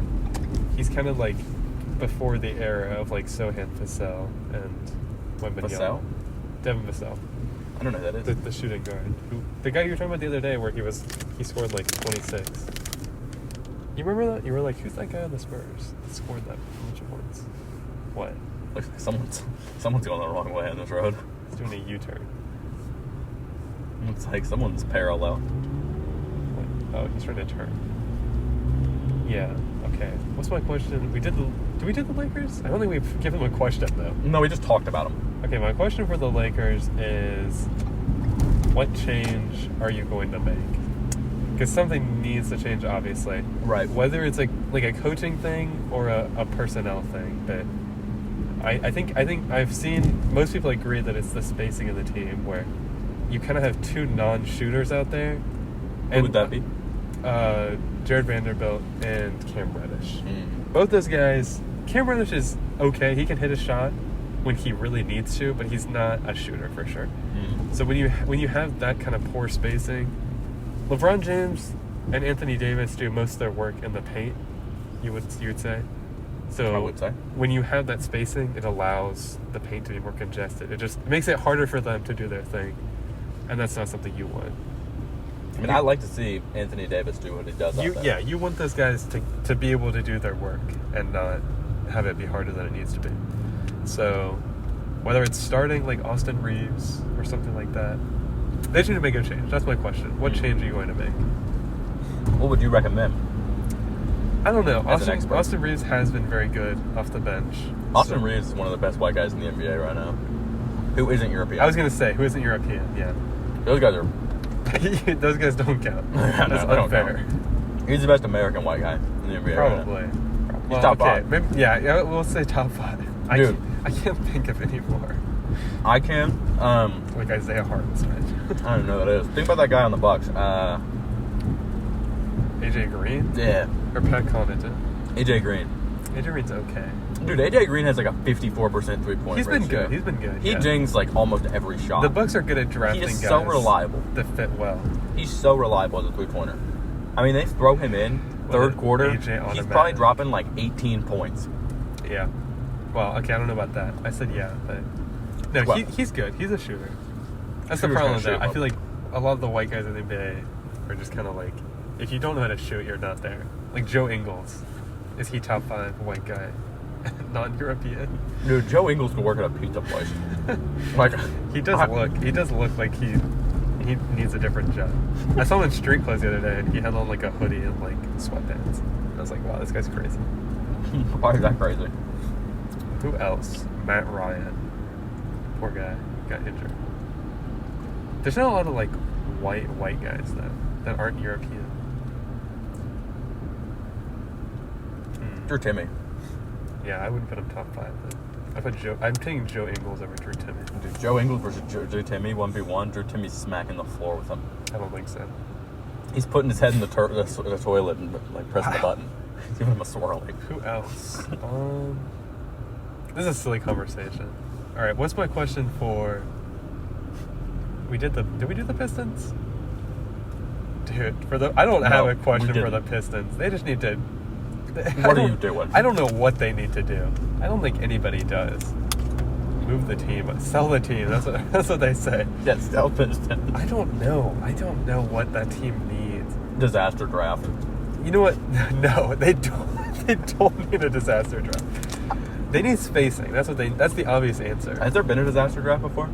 [SPEAKER 2] he's kind of like before the era of like Sohan Vassell and Wembanyama.
[SPEAKER 3] Vassell?
[SPEAKER 2] Devin Vassell.
[SPEAKER 3] I don't know who that is.
[SPEAKER 2] The shooting guard. The guy you were talking about the other day where he scored like 26. You remember that? You were like, who's that guy on the Spurs that scored that bunch of points? What?
[SPEAKER 3] Looks like someone's going the wrong way on this road.
[SPEAKER 2] He's doing a U-turn.
[SPEAKER 3] Looks like someone's parallel.
[SPEAKER 2] What? Oh, he's trying to turn. Yeah, okay. What's my question? Did we do the Lakers? I don't think we've given them a question, though.
[SPEAKER 3] No, we just talked about them.
[SPEAKER 2] Okay, my question for the Lakers is, what change are you going to make? Because something needs to change, obviously.
[SPEAKER 3] Right.
[SPEAKER 2] Whether it's like a coaching thing or a personnel thing, but I think I've seen most people agree that it's the spacing of the team where you kind of have two non-shooters out there.
[SPEAKER 3] Who would that be?
[SPEAKER 2] Jared Vanderbilt and Cam Reddish. Both those guys. Cam Reddish is okay. He can hit a shot when he really needs to, but he's not a shooter for sure. So when you have that kind of poor spacing, LeBron James and Anthony Davis do most of their work in the paint. You would say. So
[SPEAKER 3] I would say.
[SPEAKER 2] When you have that spacing, it allows the paint to be more congested. It makes it harder for them to do their thing, and that's not something you want.
[SPEAKER 3] I mean, I like to see Anthony Davis do what he does out there.
[SPEAKER 2] Yeah, you want those guys to be able to do their work and not have it be harder than it needs to be. So, whether it's starting like Austin Reeves or something like that, they just need to make a change. That's my question. What change are you going to make?
[SPEAKER 3] What would you recommend?
[SPEAKER 2] I don't know.
[SPEAKER 3] As an expert.
[SPEAKER 2] Austin Reeves has been very good off the bench.
[SPEAKER 3] Austin Reeves is one of the best white guys in the NBA right now. Who isn't European?
[SPEAKER 2] I was going to say, who isn't European? Yeah.
[SPEAKER 3] Those guys are...
[SPEAKER 2] Those guys don't count.
[SPEAKER 3] No,
[SPEAKER 2] That's
[SPEAKER 3] they don't
[SPEAKER 2] unfair.
[SPEAKER 3] count. He's the best American white guy in the NBA right now.
[SPEAKER 2] Probably.
[SPEAKER 3] He's top five.
[SPEAKER 2] Maybe, yeah, we'll say top 5.
[SPEAKER 3] Dude.
[SPEAKER 2] I can't think of any more.
[SPEAKER 3] I can.
[SPEAKER 2] Like Isaiah Hartenstein.
[SPEAKER 3] I don't know who that is. Think about that guy on the Bucks.
[SPEAKER 2] AJ Green?
[SPEAKER 3] Yeah.
[SPEAKER 2] Or Pat Connaughton?
[SPEAKER 3] AJ Green.
[SPEAKER 2] AJ Green's okay.
[SPEAKER 3] Dude, AJ Green has like a 54% three-point
[SPEAKER 2] He's
[SPEAKER 3] ratio.
[SPEAKER 2] been good.
[SPEAKER 3] He
[SPEAKER 2] yeah.
[SPEAKER 3] dings like almost every shot.
[SPEAKER 2] The Bucks are good at drafting
[SPEAKER 3] He is
[SPEAKER 2] guys
[SPEAKER 3] so reliable.
[SPEAKER 2] that fit well.
[SPEAKER 3] He's so reliable as a three-pointer. I mean, they throw him in third quarter.
[SPEAKER 2] AJ
[SPEAKER 3] He's
[SPEAKER 2] automatic.
[SPEAKER 3] probably dropping like 18 points.
[SPEAKER 2] Yeah. Well, okay, I don't know about that. I said yeah, but no,
[SPEAKER 3] Well,
[SPEAKER 2] he's good. He's a shooter. That's the
[SPEAKER 3] shooter's
[SPEAKER 2] problem
[SPEAKER 3] gonna
[SPEAKER 2] with that.
[SPEAKER 3] shoot
[SPEAKER 2] I
[SPEAKER 3] well.
[SPEAKER 2] feel like a lot of the white guys in the NBA are just kind of like, if you don't know how to shoot, you're not there. Like Joe Ingles, is he top 5 white guy, non-European?
[SPEAKER 3] Dude, Joe Ingles could work at a pizza place. Like
[SPEAKER 2] He does look like he needs a different job. I saw him in street clothes the other day, and he had on like a hoodie and like sweatpants. I was like, wow, this guy's crazy.
[SPEAKER 3] Why is that crazy?
[SPEAKER 2] Who else? Matt Ryan. Poor guy. Got injured. There's not a lot of like white guys that aren't European.
[SPEAKER 3] Drew Timmy.
[SPEAKER 2] Yeah, I wouldn't put him top 5 then. I'm taking Joe Ingles over Drew Timmy.
[SPEAKER 3] Dude, Joe Ingles versus Drew Timmy, 1v1. Drew Timmy's smacking the floor with him.
[SPEAKER 2] I don't think so.
[SPEAKER 3] He's putting his head in the toilet and like pressing the button. He's giving him a swirl. Like,
[SPEAKER 2] Who else? This is a silly conversation. All right, what's my question for? Did we do the Pistons? Dude, I don't have a question for the Pistons. They just need to.
[SPEAKER 3] What are you doing?
[SPEAKER 2] I don't know what they need to do. I don't think anybody does. Move the team, sell the team. That's what they say.
[SPEAKER 3] yeah, still Pistons.
[SPEAKER 2] I don't know what that team needs.
[SPEAKER 3] Disaster draft.
[SPEAKER 2] You know what? No, they don't. They don't need a disaster draft. They need spacing. That's the obvious answer.
[SPEAKER 3] Has there been a disaster draft before?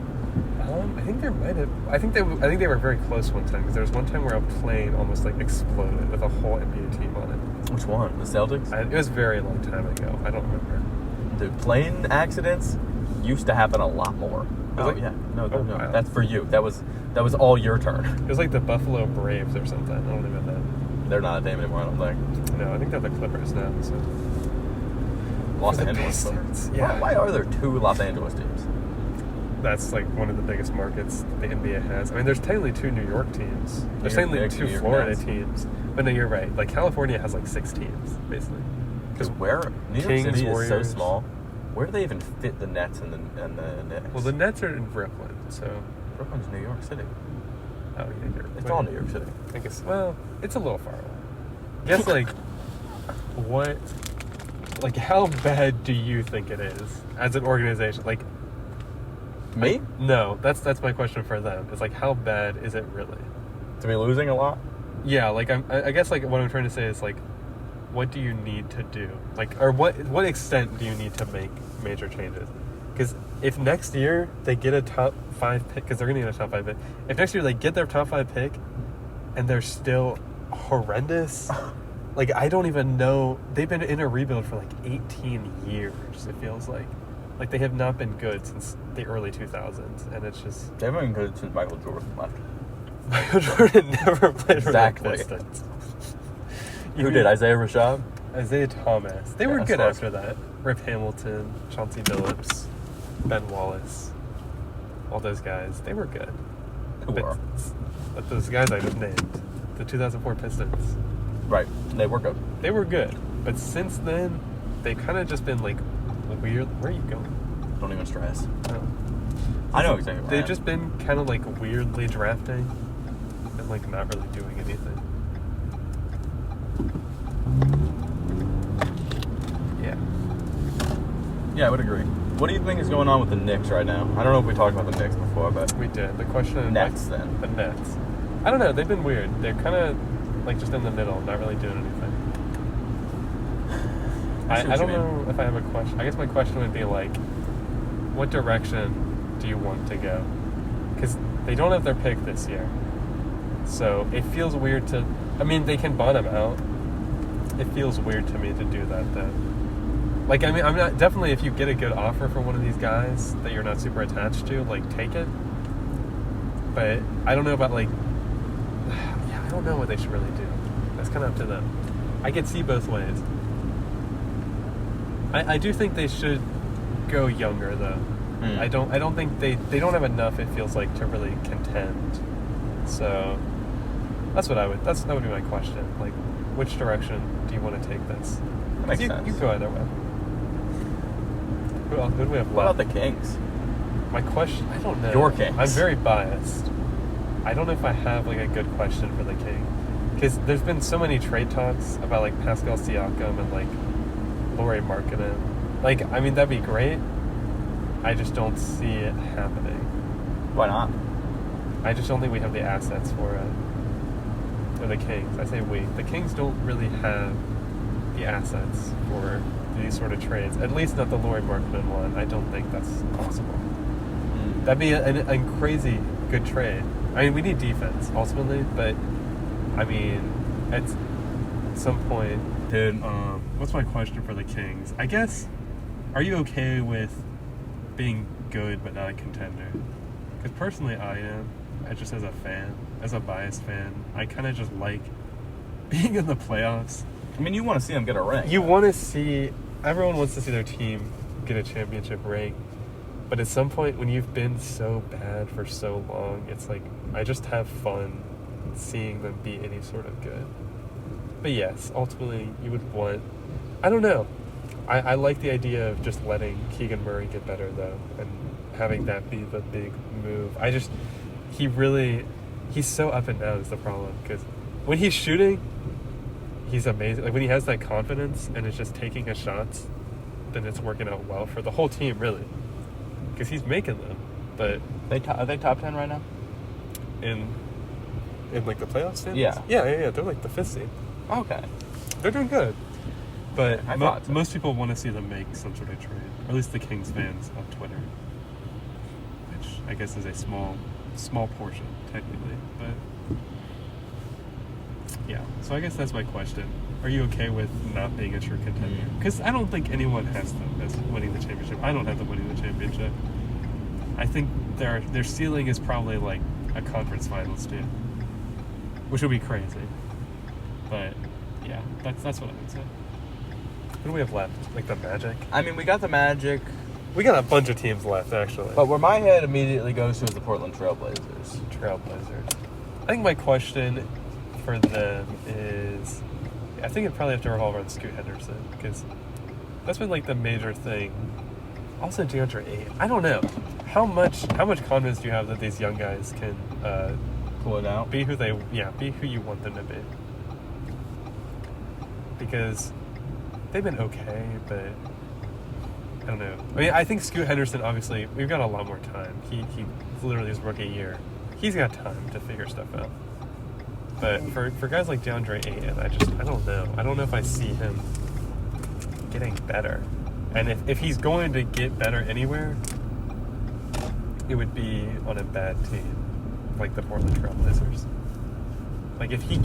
[SPEAKER 2] I think there might have. I think they were very close one time because there was one time where a plane almost like exploded with a whole NBA team on it.
[SPEAKER 3] Which one? The Celtics?
[SPEAKER 2] It was a very long time ago. I don't remember.
[SPEAKER 3] Dude, plane accidents used to happen a lot more.
[SPEAKER 2] Was
[SPEAKER 3] Oh
[SPEAKER 2] it?
[SPEAKER 3] yeah, no,
[SPEAKER 2] Wow.
[SPEAKER 3] that's for you. That was all your turn.
[SPEAKER 2] It was like the Buffalo Braves or something. I don't even know.
[SPEAKER 3] They're not a team anymore, I don't think.
[SPEAKER 2] No, I think they're the Clippers now. So.
[SPEAKER 3] Los
[SPEAKER 2] The
[SPEAKER 3] Angeles.
[SPEAKER 2] Pistons, yeah.
[SPEAKER 3] Why are there 2 Los Angeles teams?
[SPEAKER 2] that's like one of the biggest markets the NBA has. I mean, there's technically 2 New York teams. There's
[SPEAKER 3] New York
[SPEAKER 2] technically
[SPEAKER 3] Knicks,
[SPEAKER 2] 2
[SPEAKER 3] New York
[SPEAKER 2] Florida
[SPEAKER 3] Nets.
[SPEAKER 2] teams. But no, you're right. Like, California has like 6 teams, basically.
[SPEAKER 3] Because where New York
[SPEAKER 2] Kings,
[SPEAKER 3] City is so
[SPEAKER 2] Warriors.
[SPEAKER 3] small, where do they even fit the Nets and the Knicks?
[SPEAKER 2] Well, the Nets are in Brooklyn, so...
[SPEAKER 3] Brooklyn's New York City.
[SPEAKER 2] Oh, yeah, you're
[SPEAKER 3] It's
[SPEAKER 2] wait.
[SPEAKER 3] all New York City.
[SPEAKER 2] I guess, well, it's a little far away. I guess, like, what... Like, how bad do you think it is as an organization? Like...
[SPEAKER 3] Me?
[SPEAKER 2] No, that's my question for them. It's like, how bad is it really?
[SPEAKER 3] To be losing a lot?
[SPEAKER 2] Yeah, like I guess like what I'm trying to say is like, what do you need to do? Like, or what extent do you need to make major changes? Because if next year they get a top 5 pick, because they're going to get a top 5 pick. If next year they get their top 5 pick, and they're still horrendous, like I don't even know. They've been in a rebuild for like 18 years. It feels like. Like, they have not been good since the early 2000s, and it's just...
[SPEAKER 3] They haven't been good since Michael Jordan left.
[SPEAKER 2] Michael Jordan never played
[SPEAKER 3] Exactly.
[SPEAKER 2] for the Pistons.
[SPEAKER 3] Who did? Isaiah Rashad?
[SPEAKER 2] Isaiah Thomas. They were
[SPEAKER 3] that's
[SPEAKER 2] good
[SPEAKER 3] right.
[SPEAKER 2] after that. Rip Hamilton, Chauncey Billups, Ben Wallace, all those guys. They were good.
[SPEAKER 3] Who
[SPEAKER 2] but,
[SPEAKER 3] were?
[SPEAKER 2] but those guys I just named, the 2004 Pistons,
[SPEAKER 3] Right. They were good.
[SPEAKER 2] they were good. But since then, they've kind of just been, like, weird. Where are you going?
[SPEAKER 3] Don't even stress.
[SPEAKER 2] Oh.
[SPEAKER 3] I know exactly where I
[SPEAKER 2] They've
[SPEAKER 3] am.
[SPEAKER 2] just been kind of like weirdly drafting and like not really doing anything. Yeah.
[SPEAKER 3] Yeah, I would agree. What do you think is going on with the Knicks right now? I don't know if we talked about the Knicks before, but
[SPEAKER 2] We did. The question of
[SPEAKER 3] Nets then.
[SPEAKER 2] the Nets. I don't know. They've been weird. They're kind of like just in the middle, not really doing anything.
[SPEAKER 3] I see what
[SPEAKER 2] I don't
[SPEAKER 3] you mean.
[SPEAKER 2] know if I have a question. I guess my question would be like, what direction do you want to go? Because they don't have their pick this year. So it feels weird to... I mean, they can bottom out. It feels weird to me to do that, though. Like, I mean, I'm not... Definitely, if you get a good offer for one of these guys that you're not super attached to, like, take it. But I don't know about, like... Yeah, I don't know what they should really do. That's kind of up to them. I can see both ways. I do think they should go younger, though. I don't think they don't have enough, it feels like, to really contend. So that would be my question. Like, which direction do you want to take this?
[SPEAKER 3] That makes sense.
[SPEAKER 2] You go either way. Who do we have
[SPEAKER 3] What
[SPEAKER 2] left?
[SPEAKER 3] about the Kings?
[SPEAKER 2] My question, I don't know.
[SPEAKER 3] Your Kings.
[SPEAKER 2] I'm very biased. I don't know if I have like a good question for the King, because there's been so many trade talks about like Pascal Siakam and like Lauri Markkanen. Like, I mean, that'd be great. I just don't see it happening.
[SPEAKER 3] Why not?
[SPEAKER 2] I just don't think we have the assets for it. Or the Kings. I say we. The Kings don't really have the assets for these sort of trades. At least not the Lauri Markkanen one. I don't think that's possible. That'd be a crazy good trade. I mean, we need defense, ultimately, but, I mean, at some point... Dude, what's my question for the Kings? I guess, are you okay with being good but not a contender? Because personally I am. Just as a fan, as a biased fan, I kind of just like being in the playoffs.
[SPEAKER 3] I mean, you want to see them get a ring.
[SPEAKER 2] You want to see, everyone wants to see their team get a championship ring. But at some point, when you've been so bad for so long, it's like, I just have fun seeing them be any sort of good. But yes, ultimately, you would want... I don't know. I like the idea of just letting Keegan Murray get better, though, and having that be the big move. He's so up and down is the problem, because when he's shooting, he's amazing. Like, when he has that confidence and is just taking his shots, then it's working out well for the whole team, really. Because he's making them, but...
[SPEAKER 3] Are they top 10 right now?
[SPEAKER 2] In like, the playoff standings?
[SPEAKER 3] Yeah.
[SPEAKER 2] Yeah. They're, like, the 5th seed.
[SPEAKER 3] Okay.
[SPEAKER 2] They're doing good. But
[SPEAKER 3] I thought so.
[SPEAKER 2] most people want to see them make some sort of trade. Or at least the Kings fans on Twitter. Which I guess is a small portion, technically. But yeah. So I guess that's my question. Are you okay with not being a true contender? Because I don't think anyone has them as winning the championship. I don't have them winning the championship. I think their ceiling is probably like a conference finals too. Which would be crazy. But yeah, that's what I would say. What do we have left? Like the Magic?
[SPEAKER 3] I mean, we got the Magic.
[SPEAKER 2] We got a bunch of teams left, actually.
[SPEAKER 3] But where my head immediately goes to is the Portland Trailblazers.
[SPEAKER 2] Trailblazers. I think my question for them is, I think it'd probably have to revolve around Scoot Henderson, because that's been like the major thing. Also, DeAndre Ayton. I don't know how much confidence do you have that these young guys can
[SPEAKER 3] Pull it out.
[SPEAKER 2] be who you want them to be? Because they've been okay, but I don't know. I mean, I think Scoot Henderson, obviously, we've got a lot more time. He literally his rookie year. He's got time to figure stuff out. But for guys like DeAndre Ayton, I don't know. I don't know if I see him getting better. And if he's going to get better anywhere, it would be on a bad team, like the Portland Trailblazers. Like if he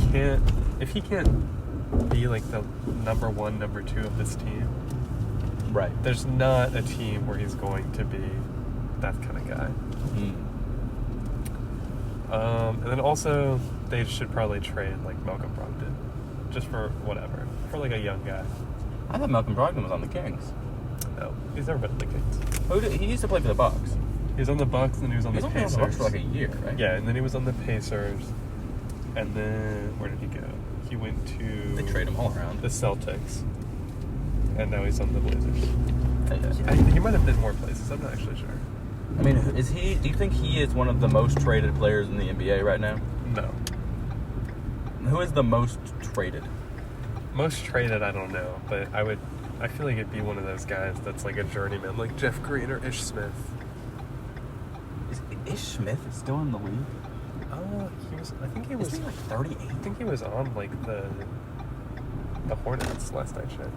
[SPEAKER 2] can't be like the number 1, number 2 of this team,
[SPEAKER 3] Right.
[SPEAKER 2] there's not a team where he's going to be that kind of guy. And then also, they should probably trade like Malcolm Brogdon, just for whatever, for like a young guy.
[SPEAKER 3] I thought Malcolm Brogdon was on the Kings.
[SPEAKER 2] No, he's never been in the Kings.
[SPEAKER 3] He used to play for the Bucks.
[SPEAKER 2] He was on the Bucks, and he was on
[SPEAKER 3] He was
[SPEAKER 2] the
[SPEAKER 3] only on
[SPEAKER 2] Pacers.
[SPEAKER 3] the Bucks for like a year, right?
[SPEAKER 2] Yeah, and then he was on the Pacers, and then where did he go? He went to
[SPEAKER 3] They trade him all around.
[SPEAKER 2] the Celtics, and now he's on the Blazers.
[SPEAKER 3] I
[SPEAKER 2] He might have been more places. I'm not actually sure.
[SPEAKER 3] mean, do you think he is one of the most traded players in the NBA right now?
[SPEAKER 2] No,
[SPEAKER 3] Who is the most traded?
[SPEAKER 2] most traded, I don't know, but I feel like it'd be one of those guys that's like a journeyman, like Jeff Green or Ish Smith.
[SPEAKER 3] Is Ish Smith still in the league?
[SPEAKER 2] He was. I think he was.
[SPEAKER 3] Is he like 38?
[SPEAKER 2] I think he was on like the Hornets last I checked.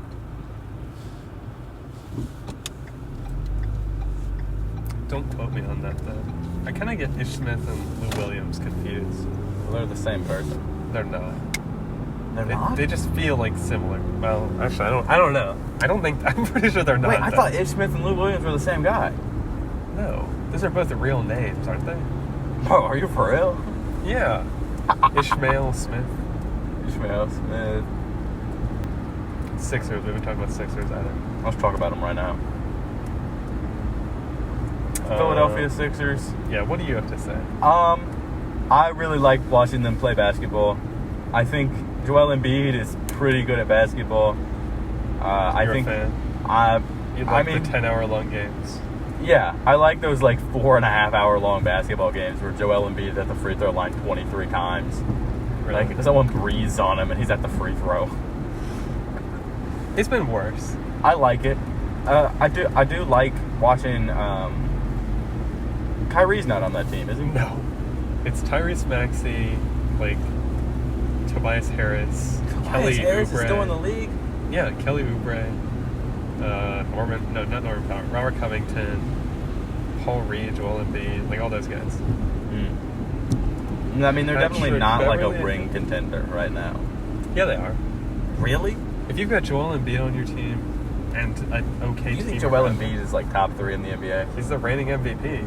[SPEAKER 2] Don't quote me on that though. I kind of get Ish Smith and Lou Williams confused.
[SPEAKER 3] Well, they're the same person.
[SPEAKER 2] They're not.
[SPEAKER 3] They're not?
[SPEAKER 2] They just feel like similar. Well, actually, I don't know. I'm pretty sure they're not.
[SPEAKER 3] Wait, I
[SPEAKER 2] though.
[SPEAKER 3] thought Ish Smith and Lou Williams were the same guy.
[SPEAKER 2] No, those are both the real names, aren't they?
[SPEAKER 3] Oh, are you for real?
[SPEAKER 2] Yeah. Ishmael Smith.
[SPEAKER 3] Ishmael Smith.
[SPEAKER 2] Sixers. We've been talking about Sixers either.
[SPEAKER 3] Let's talk about them right now. Philadelphia Sixers.
[SPEAKER 2] Yeah, what do you have to say?
[SPEAKER 3] I really like watching them play basketball. I think Joel Embiid is pretty good at basketball. I
[SPEAKER 2] You're
[SPEAKER 3] think
[SPEAKER 2] a fan? You like the 10-hour-long games.
[SPEAKER 3] Yeah, I like those like 4.5-hour-long basketball games where Joel Embiid is at the free throw line 23 times.
[SPEAKER 2] Really?
[SPEAKER 3] Like someone breathes on him and he's at the free throw.
[SPEAKER 2] It's been worse.
[SPEAKER 3] I like it. I do like watching. Kyrie's not on that team, is he?
[SPEAKER 2] No. It's Tyrese Maxey, like Tobias Harris, Kelly
[SPEAKER 3] Harris
[SPEAKER 2] Oubre.
[SPEAKER 3] is still in the league.
[SPEAKER 2] Yeah, Kelly Oubre. Not Norman Powell. Robert Covington, Paul Reed, Joel Embiid, like all those guys.
[SPEAKER 3] I mean, they're definitely
[SPEAKER 2] Patrick
[SPEAKER 3] not like a
[SPEAKER 2] Beverley.
[SPEAKER 3] ring contender right now.
[SPEAKER 2] Yeah, they are.
[SPEAKER 3] Really?
[SPEAKER 2] If you've got Joel Embiid on your team and an okay
[SPEAKER 3] You
[SPEAKER 2] team,
[SPEAKER 3] think Joel Embiid is like top 3 in the NBA?
[SPEAKER 2] he's the reigning MVP.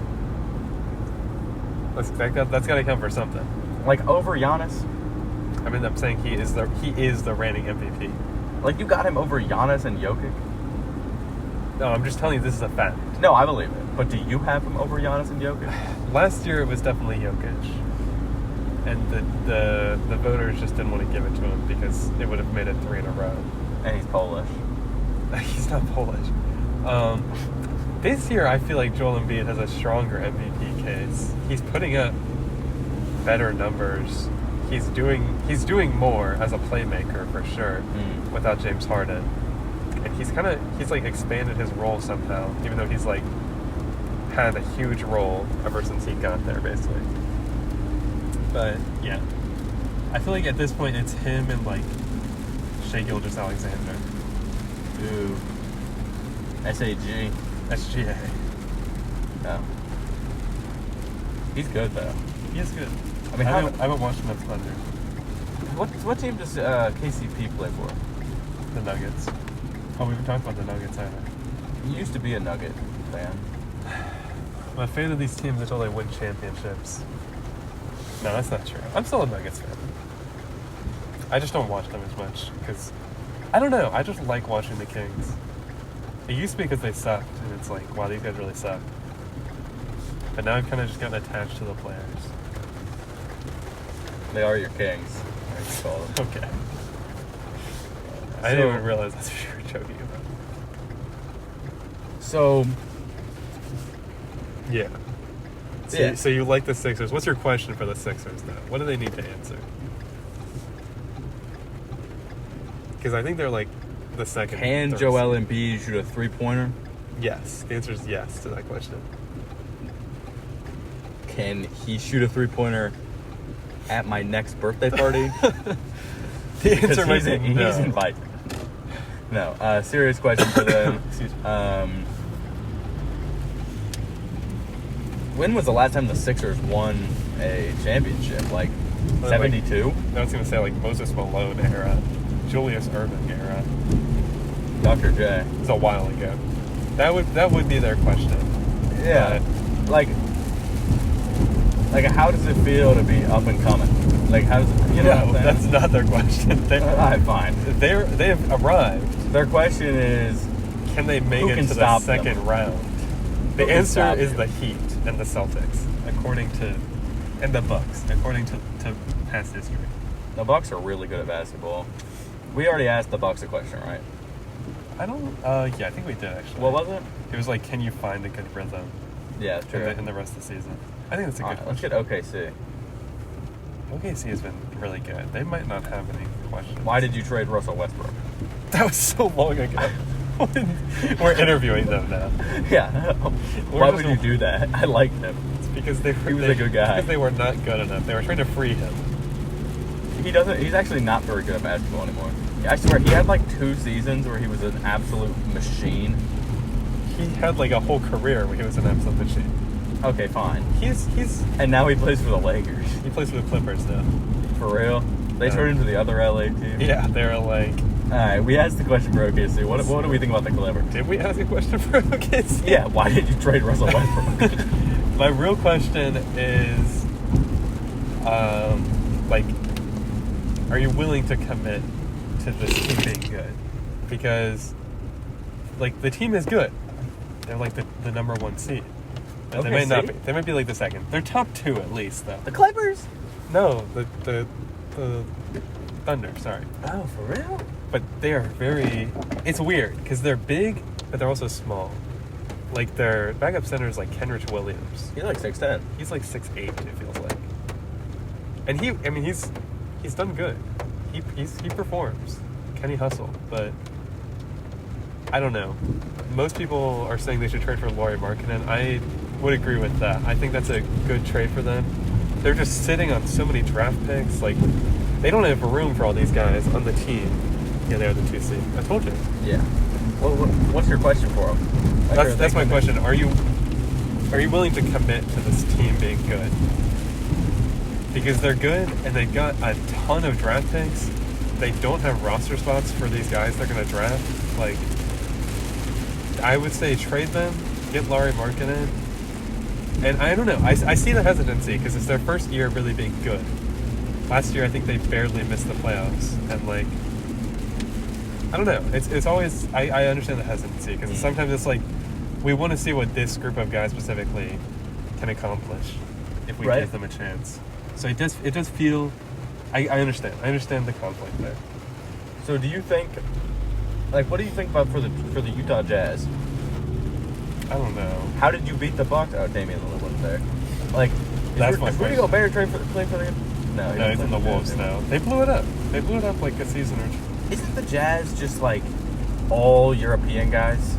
[SPEAKER 2] That's got to count for something.
[SPEAKER 3] Like over Giannis?
[SPEAKER 2] I mean, I'm saying he is the reigning MVP.
[SPEAKER 3] Like you got him over Giannis and Jokic?
[SPEAKER 2] No, I'm just telling you this is a fact.
[SPEAKER 3] No, I believe it. But do you have him over Giannis and Jokic?
[SPEAKER 2] Last year it was definitely Jokic, and the voters just didn't want to give it to him because it would have made it 3 in a row.
[SPEAKER 3] And he's Polish.
[SPEAKER 2] He's not Polish. This year I feel like Joel Embiid has a stronger MVP case. He's putting up better numbers. He's doing more as a playmaker for sure without James Harden. And he's like expanded his role somehow, even though he's like had a huge role ever since he got there, basically. But yeah, I feel like at this point it's him and like Shai Gilgeous-Alexander.
[SPEAKER 3] Ooh. SAG.
[SPEAKER 2] SGA.
[SPEAKER 3] No. He's good though.
[SPEAKER 2] He is good.
[SPEAKER 3] I mean,
[SPEAKER 2] I haven't watched him at Thunder.
[SPEAKER 3] What team does KCP play for?
[SPEAKER 2] The Nuggets. Oh, we haven't talked about the Nuggets either.
[SPEAKER 3] He used to be a Nugget fan.
[SPEAKER 2] I'm a fan of these teams until they win championships. No, that's not true. I'm still a Nuggets fan. I just don't watch them as much because I don't know. I just like watching the Kings. It used to be because they sucked, and it's like, wow, these guys really suck. But now I've kind of just gotten attached to the players.
[SPEAKER 3] They are your kings, as you call them.
[SPEAKER 2] Okay. I didn't even realize that's what you were joking about.
[SPEAKER 3] So,
[SPEAKER 2] Yeah. So,
[SPEAKER 3] Yeah.
[SPEAKER 2] so you like the Sixers. What's your question for the Sixers, though? What do they need to answer? Because I think they're like the second.
[SPEAKER 3] can
[SPEAKER 2] third
[SPEAKER 3] Joel
[SPEAKER 2] seed.
[SPEAKER 3] Embiid shoot a three-pointer?
[SPEAKER 2] Yes. The answer is yes to that question.
[SPEAKER 3] Can he shoot a three-pointer at my next birthday party?
[SPEAKER 2] The answer might be
[SPEAKER 3] he's
[SPEAKER 2] no.
[SPEAKER 3] invited. No, serious question for them.
[SPEAKER 2] Excuse me.
[SPEAKER 3] When was the last time the Sixers won a championship? Like
[SPEAKER 2] Like,
[SPEAKER 3] 72?
[SPEAKER 2] I was going to say like Moses Malone era, Julius Erving era.
[SPEAKER 3] Dr. J.
[SPEAKER 2] It was a while ago. That would be their question.
[SPEAKER 3] Yeah. Like how does it feel to be up and coming? Like, how does it, you know
[SPEAKER 2] No,
[SPEAKER 3] what I'm
[SPEAKER 2] that's
[SPEAKER 3] saying?
[SPEAKER 2] not their question.
[SPEAKER 3] Alright, fine.
[SPEAKER 2] They have arrived.
[SPEAKER 3] Their question is,
[SPEAKER 2] Can they make
[SPEAKER 3] Who
[SPEAKER 2] it
[SPEAKER 3] can
[SPEAKER 2] to the
[SPEAKER 3] stop
[SPEAKER 2] second
[SPEAKER 3] them?
[SPEAKER 2] round?
[SPEAKER 3] Who
[SPEAKER 2] The
[SPEAKER 3] can
[SPEAKER 2] answer
[SPEAKER 3] stop
[SPEAKER 2] is
[SPEAKER 3] you?
[SPEAKER 2] the Heat and the Celtics, and the Bucks, according to past history.
[SPEAKER 3] the Bucks are really good at basketball. We already asked the Bucks a question, right?
[SPEAKER 2] I don't. Yeah, I think we did actually.
[SPEAKER 3] What was it?
[SPEAKER 2] It was like, can you find a good rhythm
[SPEAKER 3] Yeah,
[SPEAKER 2] in
[SPEAKER 3] true.
[SPEAKER 2] the rest of the season? I think that's a good
[SPEAKER 3] Alright, let's
[SPEAKER 2] question.
[SPEAKER 3] get OKC.
[SPEAKER 2] OKC has been really good. They might not have any questions.
[SPEAKER 3] Why did you trade Russell Westbrook?
[SPEAKER 2] That was so long ago. We're interviewing them now.
[SPEAKER 3] Yeah.
[SPEAKER 2] We're
[SPEAKER 3] Why
[SPEAKER 2] just-
[SPEAKER 3] would you do that? I liked him.
[SPEAKER 2] It's because they were,
[SPEAKER 3] He was a good guy.
[SPEAKER 2] Because they were not good enough. They were trying to free him.
[SPEAKER 3] He's actually not very good at basketball anymore. I swear, he had like 2 seasons where he was an absolute machine.
[SPEAKER 2] He had like a whole career where he was an absolute machine.
[SPEAKER 3] Okay, fine.
[SPEAKER 2] He's
[SPEAKER 3] And now he plays for the Lakers.
[SPEAKER 2] he plays for the Clippers now.
[SPEAKER 3] For real? They
[SPEAKER 2] Yeah.
[SPEAKER 3] turned him to the other LA team?
[SPEAKER 2] Yeah, they're like.
[SPEAKER 3] Alright, we asked the question for OKC. What do we think about the Clippers?
[SPEAKER 2] Did we ask a question for OKC?
[SPEAKER 3] Yeah, why did you trade Russell Westbrook?
[SPEAKER 2] My real question is, like, are you willing to commit to this team being good? Because, like, the team is good. They're like the number 1 seed. But they might not be. They might be like the second. They're top 2 at least, though.
[SPEAKER 3] The Clippers?
[SPEAKER 2] No, the Thunder. Sorry,
[SPEAKER 3] Oh, for real?
[SPEAKER 2] but they are very. It's weird because they're big, but they're also small. Like their backup center is like Kenrich Williams.
[SPEAKER 3] He's like 6'10".
[SPEAKER 2] He's like 6'8", it feels like. And he's done good. He performs. Can he hustle? But I don't know. Most people are saying they should trade for Lauri Markkanen. I would agree with that. I think that's a good trade for them. They're just sitting on so many draft picks. Like, they don't have room for all these guys on the team. Yeah, they're the 2 seed. I told you.
[SPEAKER 3] Yeah. Well, what's your question for him?
[SPEAKER 2] That's my question. Are you willing to commit to this team being good? Because they're good and they've got a ton of draft picks. They don't have roster spots for these guys they're going to draft. Like, I would say trade them, get Lauri Markkanen. And I don't know. I see the hesitancy because it's their first year really being good. Last year, I think they barely missed the playoffs. And, like, I don't know. It's always... I understand the hesitancy because sometimes it's like, we want to see what this group of guys specifically can accomplish if we give them a chance. So it does feel... I understand. I understand the conflict there.
[SPEAKER 3] So do you think... Like, what do you think about for the Utah Jazz?
[SPEAKER 2] I don't know.
[SPEAKER 3] How did you beat the Bucks? Oh, Damian Lillard wasn't there. Like,
[SPEAKER 2] That's my
[SPEAKER 3] is Rudy
[SPEAKER 2] question.
[SPEAKER 3] Gobert playing for the... No,
[SPEAKER 2] No, he's in the Wolves now. They blew it up. They blew it up like a season or two.
[SPEAKER 3] Isn't the Jazz just like all European guys?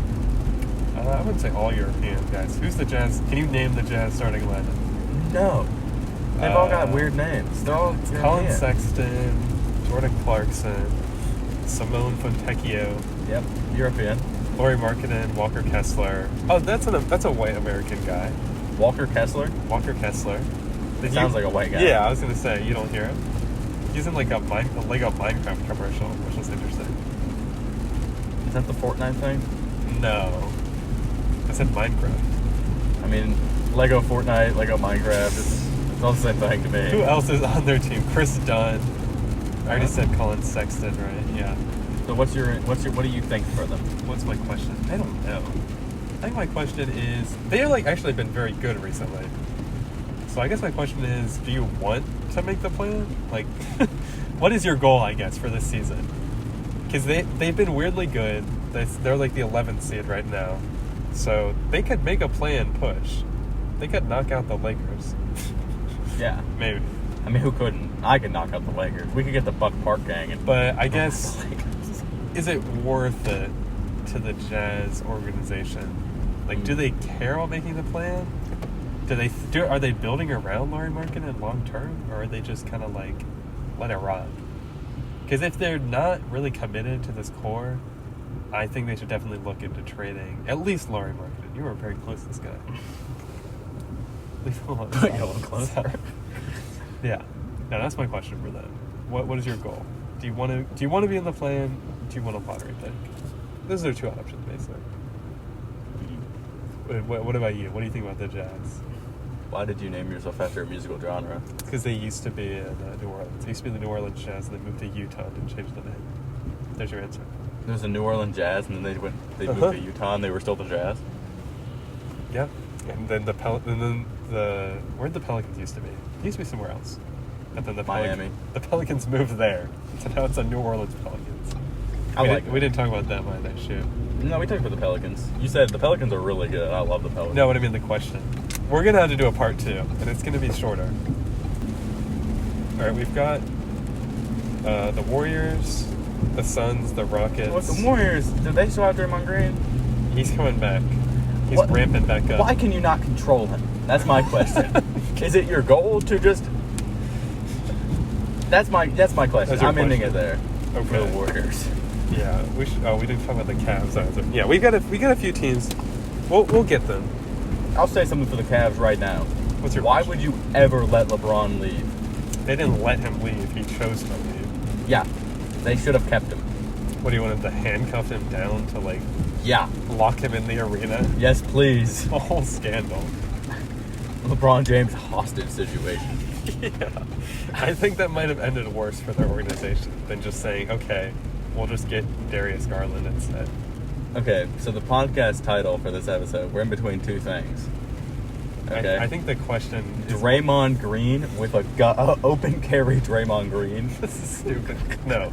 [SPEAKER 2] I wouldn't say all European guys. Who's the Jazz? Can you name the Jazz starting lineup?
[SPEAKER 3] No. They've all got weird names. They're all
[SPEAKER 2] Colin
[SPEAKER 3] European.
[SPEAKER 2] Sexton, Jordan Clarkson, Simone Fontecchio,
[SPEAKER 3] Yep, European.
[SPEAKER 2] Lauri Markkanen, Walker Kessler. Oh, that's a white American guy.
[SPEAKER 3] Walker Kessler?
[SPEAKER 2] Walker Kessler.
[SPEAKER 3] Sounds like a white guy.
[SPEAKER 2] Yeah, I was gonna say you don't hear him. He's in like a Lego Minecraft commercial, which is interesting.
[SPEAKER 3] Is that the Fortnite thing?
[SPEAKER 2] No, I said Minecraft.
[SPEAKER 3] I mean, Lego Fortnite, Lego Minecraft, it's all the same thing to me.
[SPEAKER 2] Who else is on their team? Chris Dunn. I already said Colin Sexton, right? Yeah.
[SPEAKER 3] So what do you think for them?
[SPEAKER 2] What's my question? I don't know. I think my question is, they're like actually been very good recently. So I guess my question is, do you want to make the plan? Like, what is your goal, I guess, for this season? Because they've been weirdly good. They're like the 11th seed right now. So they could make a play-in push. They could knock out the Lakers.
[SPEAKER 3] Yeah.
[SPEAKER 2] Maybe.
[SPEAKER 3] I mean, who couldn't? I could knock out the Lakers. We could get the Buck Park gang.
[SPEAKER 2] But I guess, is it worth it to the Jazz organization? Like, do they care about making the plan? Are they building around Lauri Markkanen long term, or are they just kind of like let it rot? Because if they're not really committed to this core, I think they should definitely look into trading at least Lauri Markkanen. You were very close to this guy. Leave him alone.
[SPEAKER 3] Get a little closer.
[SPEAKER 2] Yeah. Now that's my question for them. What is your goal? Do you want to be in the plan? Do you want a lottery pick? Those are two options, basically. What about you? What do you think about the Jazz?
[SPEAKER 3] Why did you name yourself after a musical genre?
[SPEAKER 2] Because they used to be in New Orleans. They used to be the New Orleans Jazz, and they moved to Utah and didn't change the name. There's your answer.
[SPEAKER 3] There was a New Orleans Jazz, and then they moved to Utah, and they were still the Jazz.
[SPEAKER 2] Yeah. And then where'd the Pelicans used to be? They used to be somewhere else. And then
[SPEAKER 3] Miami.
[SPEAKER 2] The Pelicans moved there. So now it's a New Orleans Pelicans. We didn't talk about them either. Shoot.
[SPEAKER 3] No, we talked about the Pelicans. You said the Pelicans are really good. I love the Pelicans.
[SPEAKER 2] No, what I mean the question. We're going to have to do a part 2, and it's going to be shorter. All right, we've got the Warriors, the Suns, the Rockets.
[SPEAKER 3] What, the Warriors, did they still have Draymond Green?
[SPEAKER 2] He's coming back. He's ramping back up.
[SPEAKER 3] Why can you not control him? That's my question. Is it your goal to just... That's my question. I'm ending it there.
[SPEAKER 2] Okay.
[SPEAKER 3] For the Warriors.
[SPEAKER 2] Yeah, we didn't talk about the Cavs either. Yeah, we got a few teams. We'll get them.
[SPEAKER 3] I'll say something for the Cavs right now.
[SPEAKER 2] What's your
[SPEAKER 3] Why
[SPEAKER 2] question?
[SPEAKER 3] would you ever let LeBron leave?
[SPEAKER 2] They didn't let him leave. He chose to leave.
[SPEAKER 3] Yeah, they should have kept him.
[SPEAKER 2] What, do you want him to handcuff him down to, like,
[SPEAKER 3] Yeah.
[SPEAKER 2] lock him in the arena?
[SPEAKER 3] Yes, please.
[SPEAKER 2] A whole scandal.
[SPEAKER 3] LeBron James hostage situation.
[SPEAKER 2] Yeah. I think that might have ended worse for their organization than just saying, okay, we'll just get Darius Garland instead.
[SPEAKER 3] Okay, so the podcast title for this episode, we're in between two things. Okay.
[SPEAKER 2] I think the question is...
[SPEAKER 3] Draymond Green with a open carry Draymond Green.
[SPEAKER 2] This is stupid. No.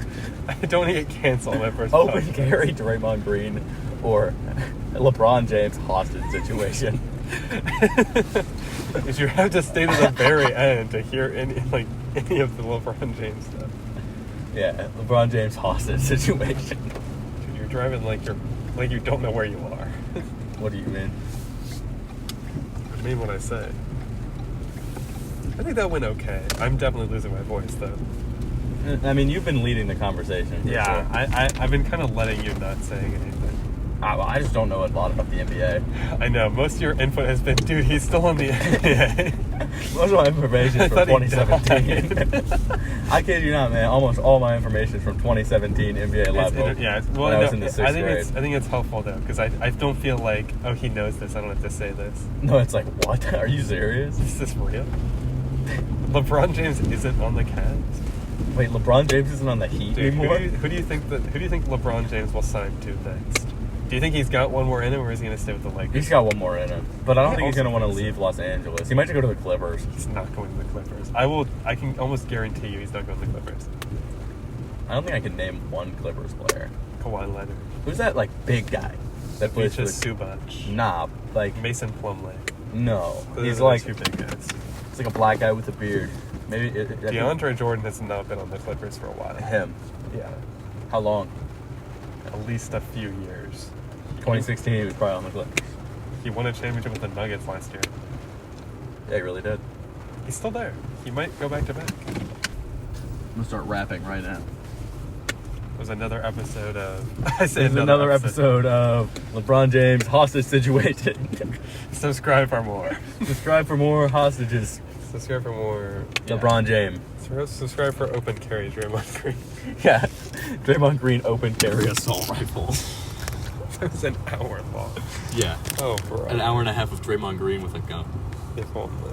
[SPEAKER 2] I don't want to get canceled on my first
[SPEAKER 3] Open
[SPEAKER 2] podcast.
[SPEAKER 3] carry Draymond Green or LeBron James hostage situation.
[SPEAKER 2] Is you have to stay to the very end to hear any of the LeBron James stuff.
[SPEAKER 3] Yeah, LeBron James hostage situation.
[SPEAKER 2] Dude, you're driving like you don't know where you are.
[SPEAKER 3] What do you mean?
[SPEAKER 2] I mean what I say. I think that went okay. I'm definitely losing my voice though.
[SPEAKER 3] I mean, you've been leading the conversation.
[SPEAKER 2] Yeah, I've been kind of letting you not saying anything.
[SPEAKER 3] I just don't know a lot about the NBA.
[SPEAKER 2] I know. Most of your input has been, dude, he's still on the NBA.
[SPEAKER 3] Most of my information is
[SPEAKER 2] I
[SPEAKER 3] from
[SPEAKER 2] thought he
[SPEAKER 3] 2017. I kid you not, man. Almost all my information is from 2017 NBA level. When I was in the sixth grade.
[SPEAKER 2] I think it's helpful though, because I don't feel like, oh, he knows this. I don't have to say this.
[SPEAKER 3] No, it's like, what? Are you serious?
[SPEAKER 2] Is this real? LeBron James isn't on the Cavs.
[SPEAKER 3] Wait, LeBron James isn't on the Heat anymore?
[SPEAKER 2] Who do you think LeBron James will sign to next? Do you think he's got one more in him, or is he going to stay with the Lakers?
[SPEAKER 3] He's got one more in him. But I don't think he's going to want to
[SPEAKER 2] also
[SPEAKER 3] leave Los Angeles. He might just go to the Clippers.
[SPEAKER 2] He's not going to the Clippers. I can almost guarantee you he's not going to the Clippers.
[SPEAKER 3] I don't think I can name one Clippers player.
[SPEAKER 2] Kawhi Leonard.
[SPEAKER 3] Who's that, like, big guy that plays for
[SPEAKER 2] Just Subac.
[SPEAKER 3] Nah, like...
[SPEAKER 2] Mason Plumlee.
[SPEAKER 3] No.
[SPEAKER 2] Those
[SPEAKER 3] He's
[SPEAKER 2] are
[SPEAKER 3] like...
[SPEAKER 2] the two big guys.
[SPEAKER 3] He's like a black guy with a beard. Maybe...
[SPEAKER 2] DeAndre Jordan has not been on the Clippers for a while.
[SPEAKER 3] Him.
[SPEAKER 2] Yeah.
[SPEAKER 3] How long?
[SPEAKER 2] At least a few years.
[SPEAKER 3] 2016, he was probably on the Clippers.
[SPEAKER 2] He won a championship with the Nuggets last year.
[SPEAKER 3] Yeah, he really did.
[SPEAKER 2] He's still there. He might go back to back.
[SPEAKER 3] I'm gonna start rapping right now.
[SPEAKER 2] It was another episode of...
[SPEAKER 3] There's another episode of LeBron James hostage situation.
[SPEAKER 2] Subscribe for more.
[SPEAKER 3] Subscribe for more hostages.
[SPEAKER 2] Subscribe for more...
[SPEAKER 3] LeBron James.
[SPEAKER 2] Subscribe for open carry Draymond Green.
[SPEAKER 3] Yeah. Draymond Green open carry assault rifle.
[SPEAKER 2] It was an hour long.
[SPEAKER 3] Yeah.
[SPEAKER 2] Oh, bro.
[SPEAKER 3] An hour and a half of Draymond Green with a gun.
[SPEAKER 2] If only.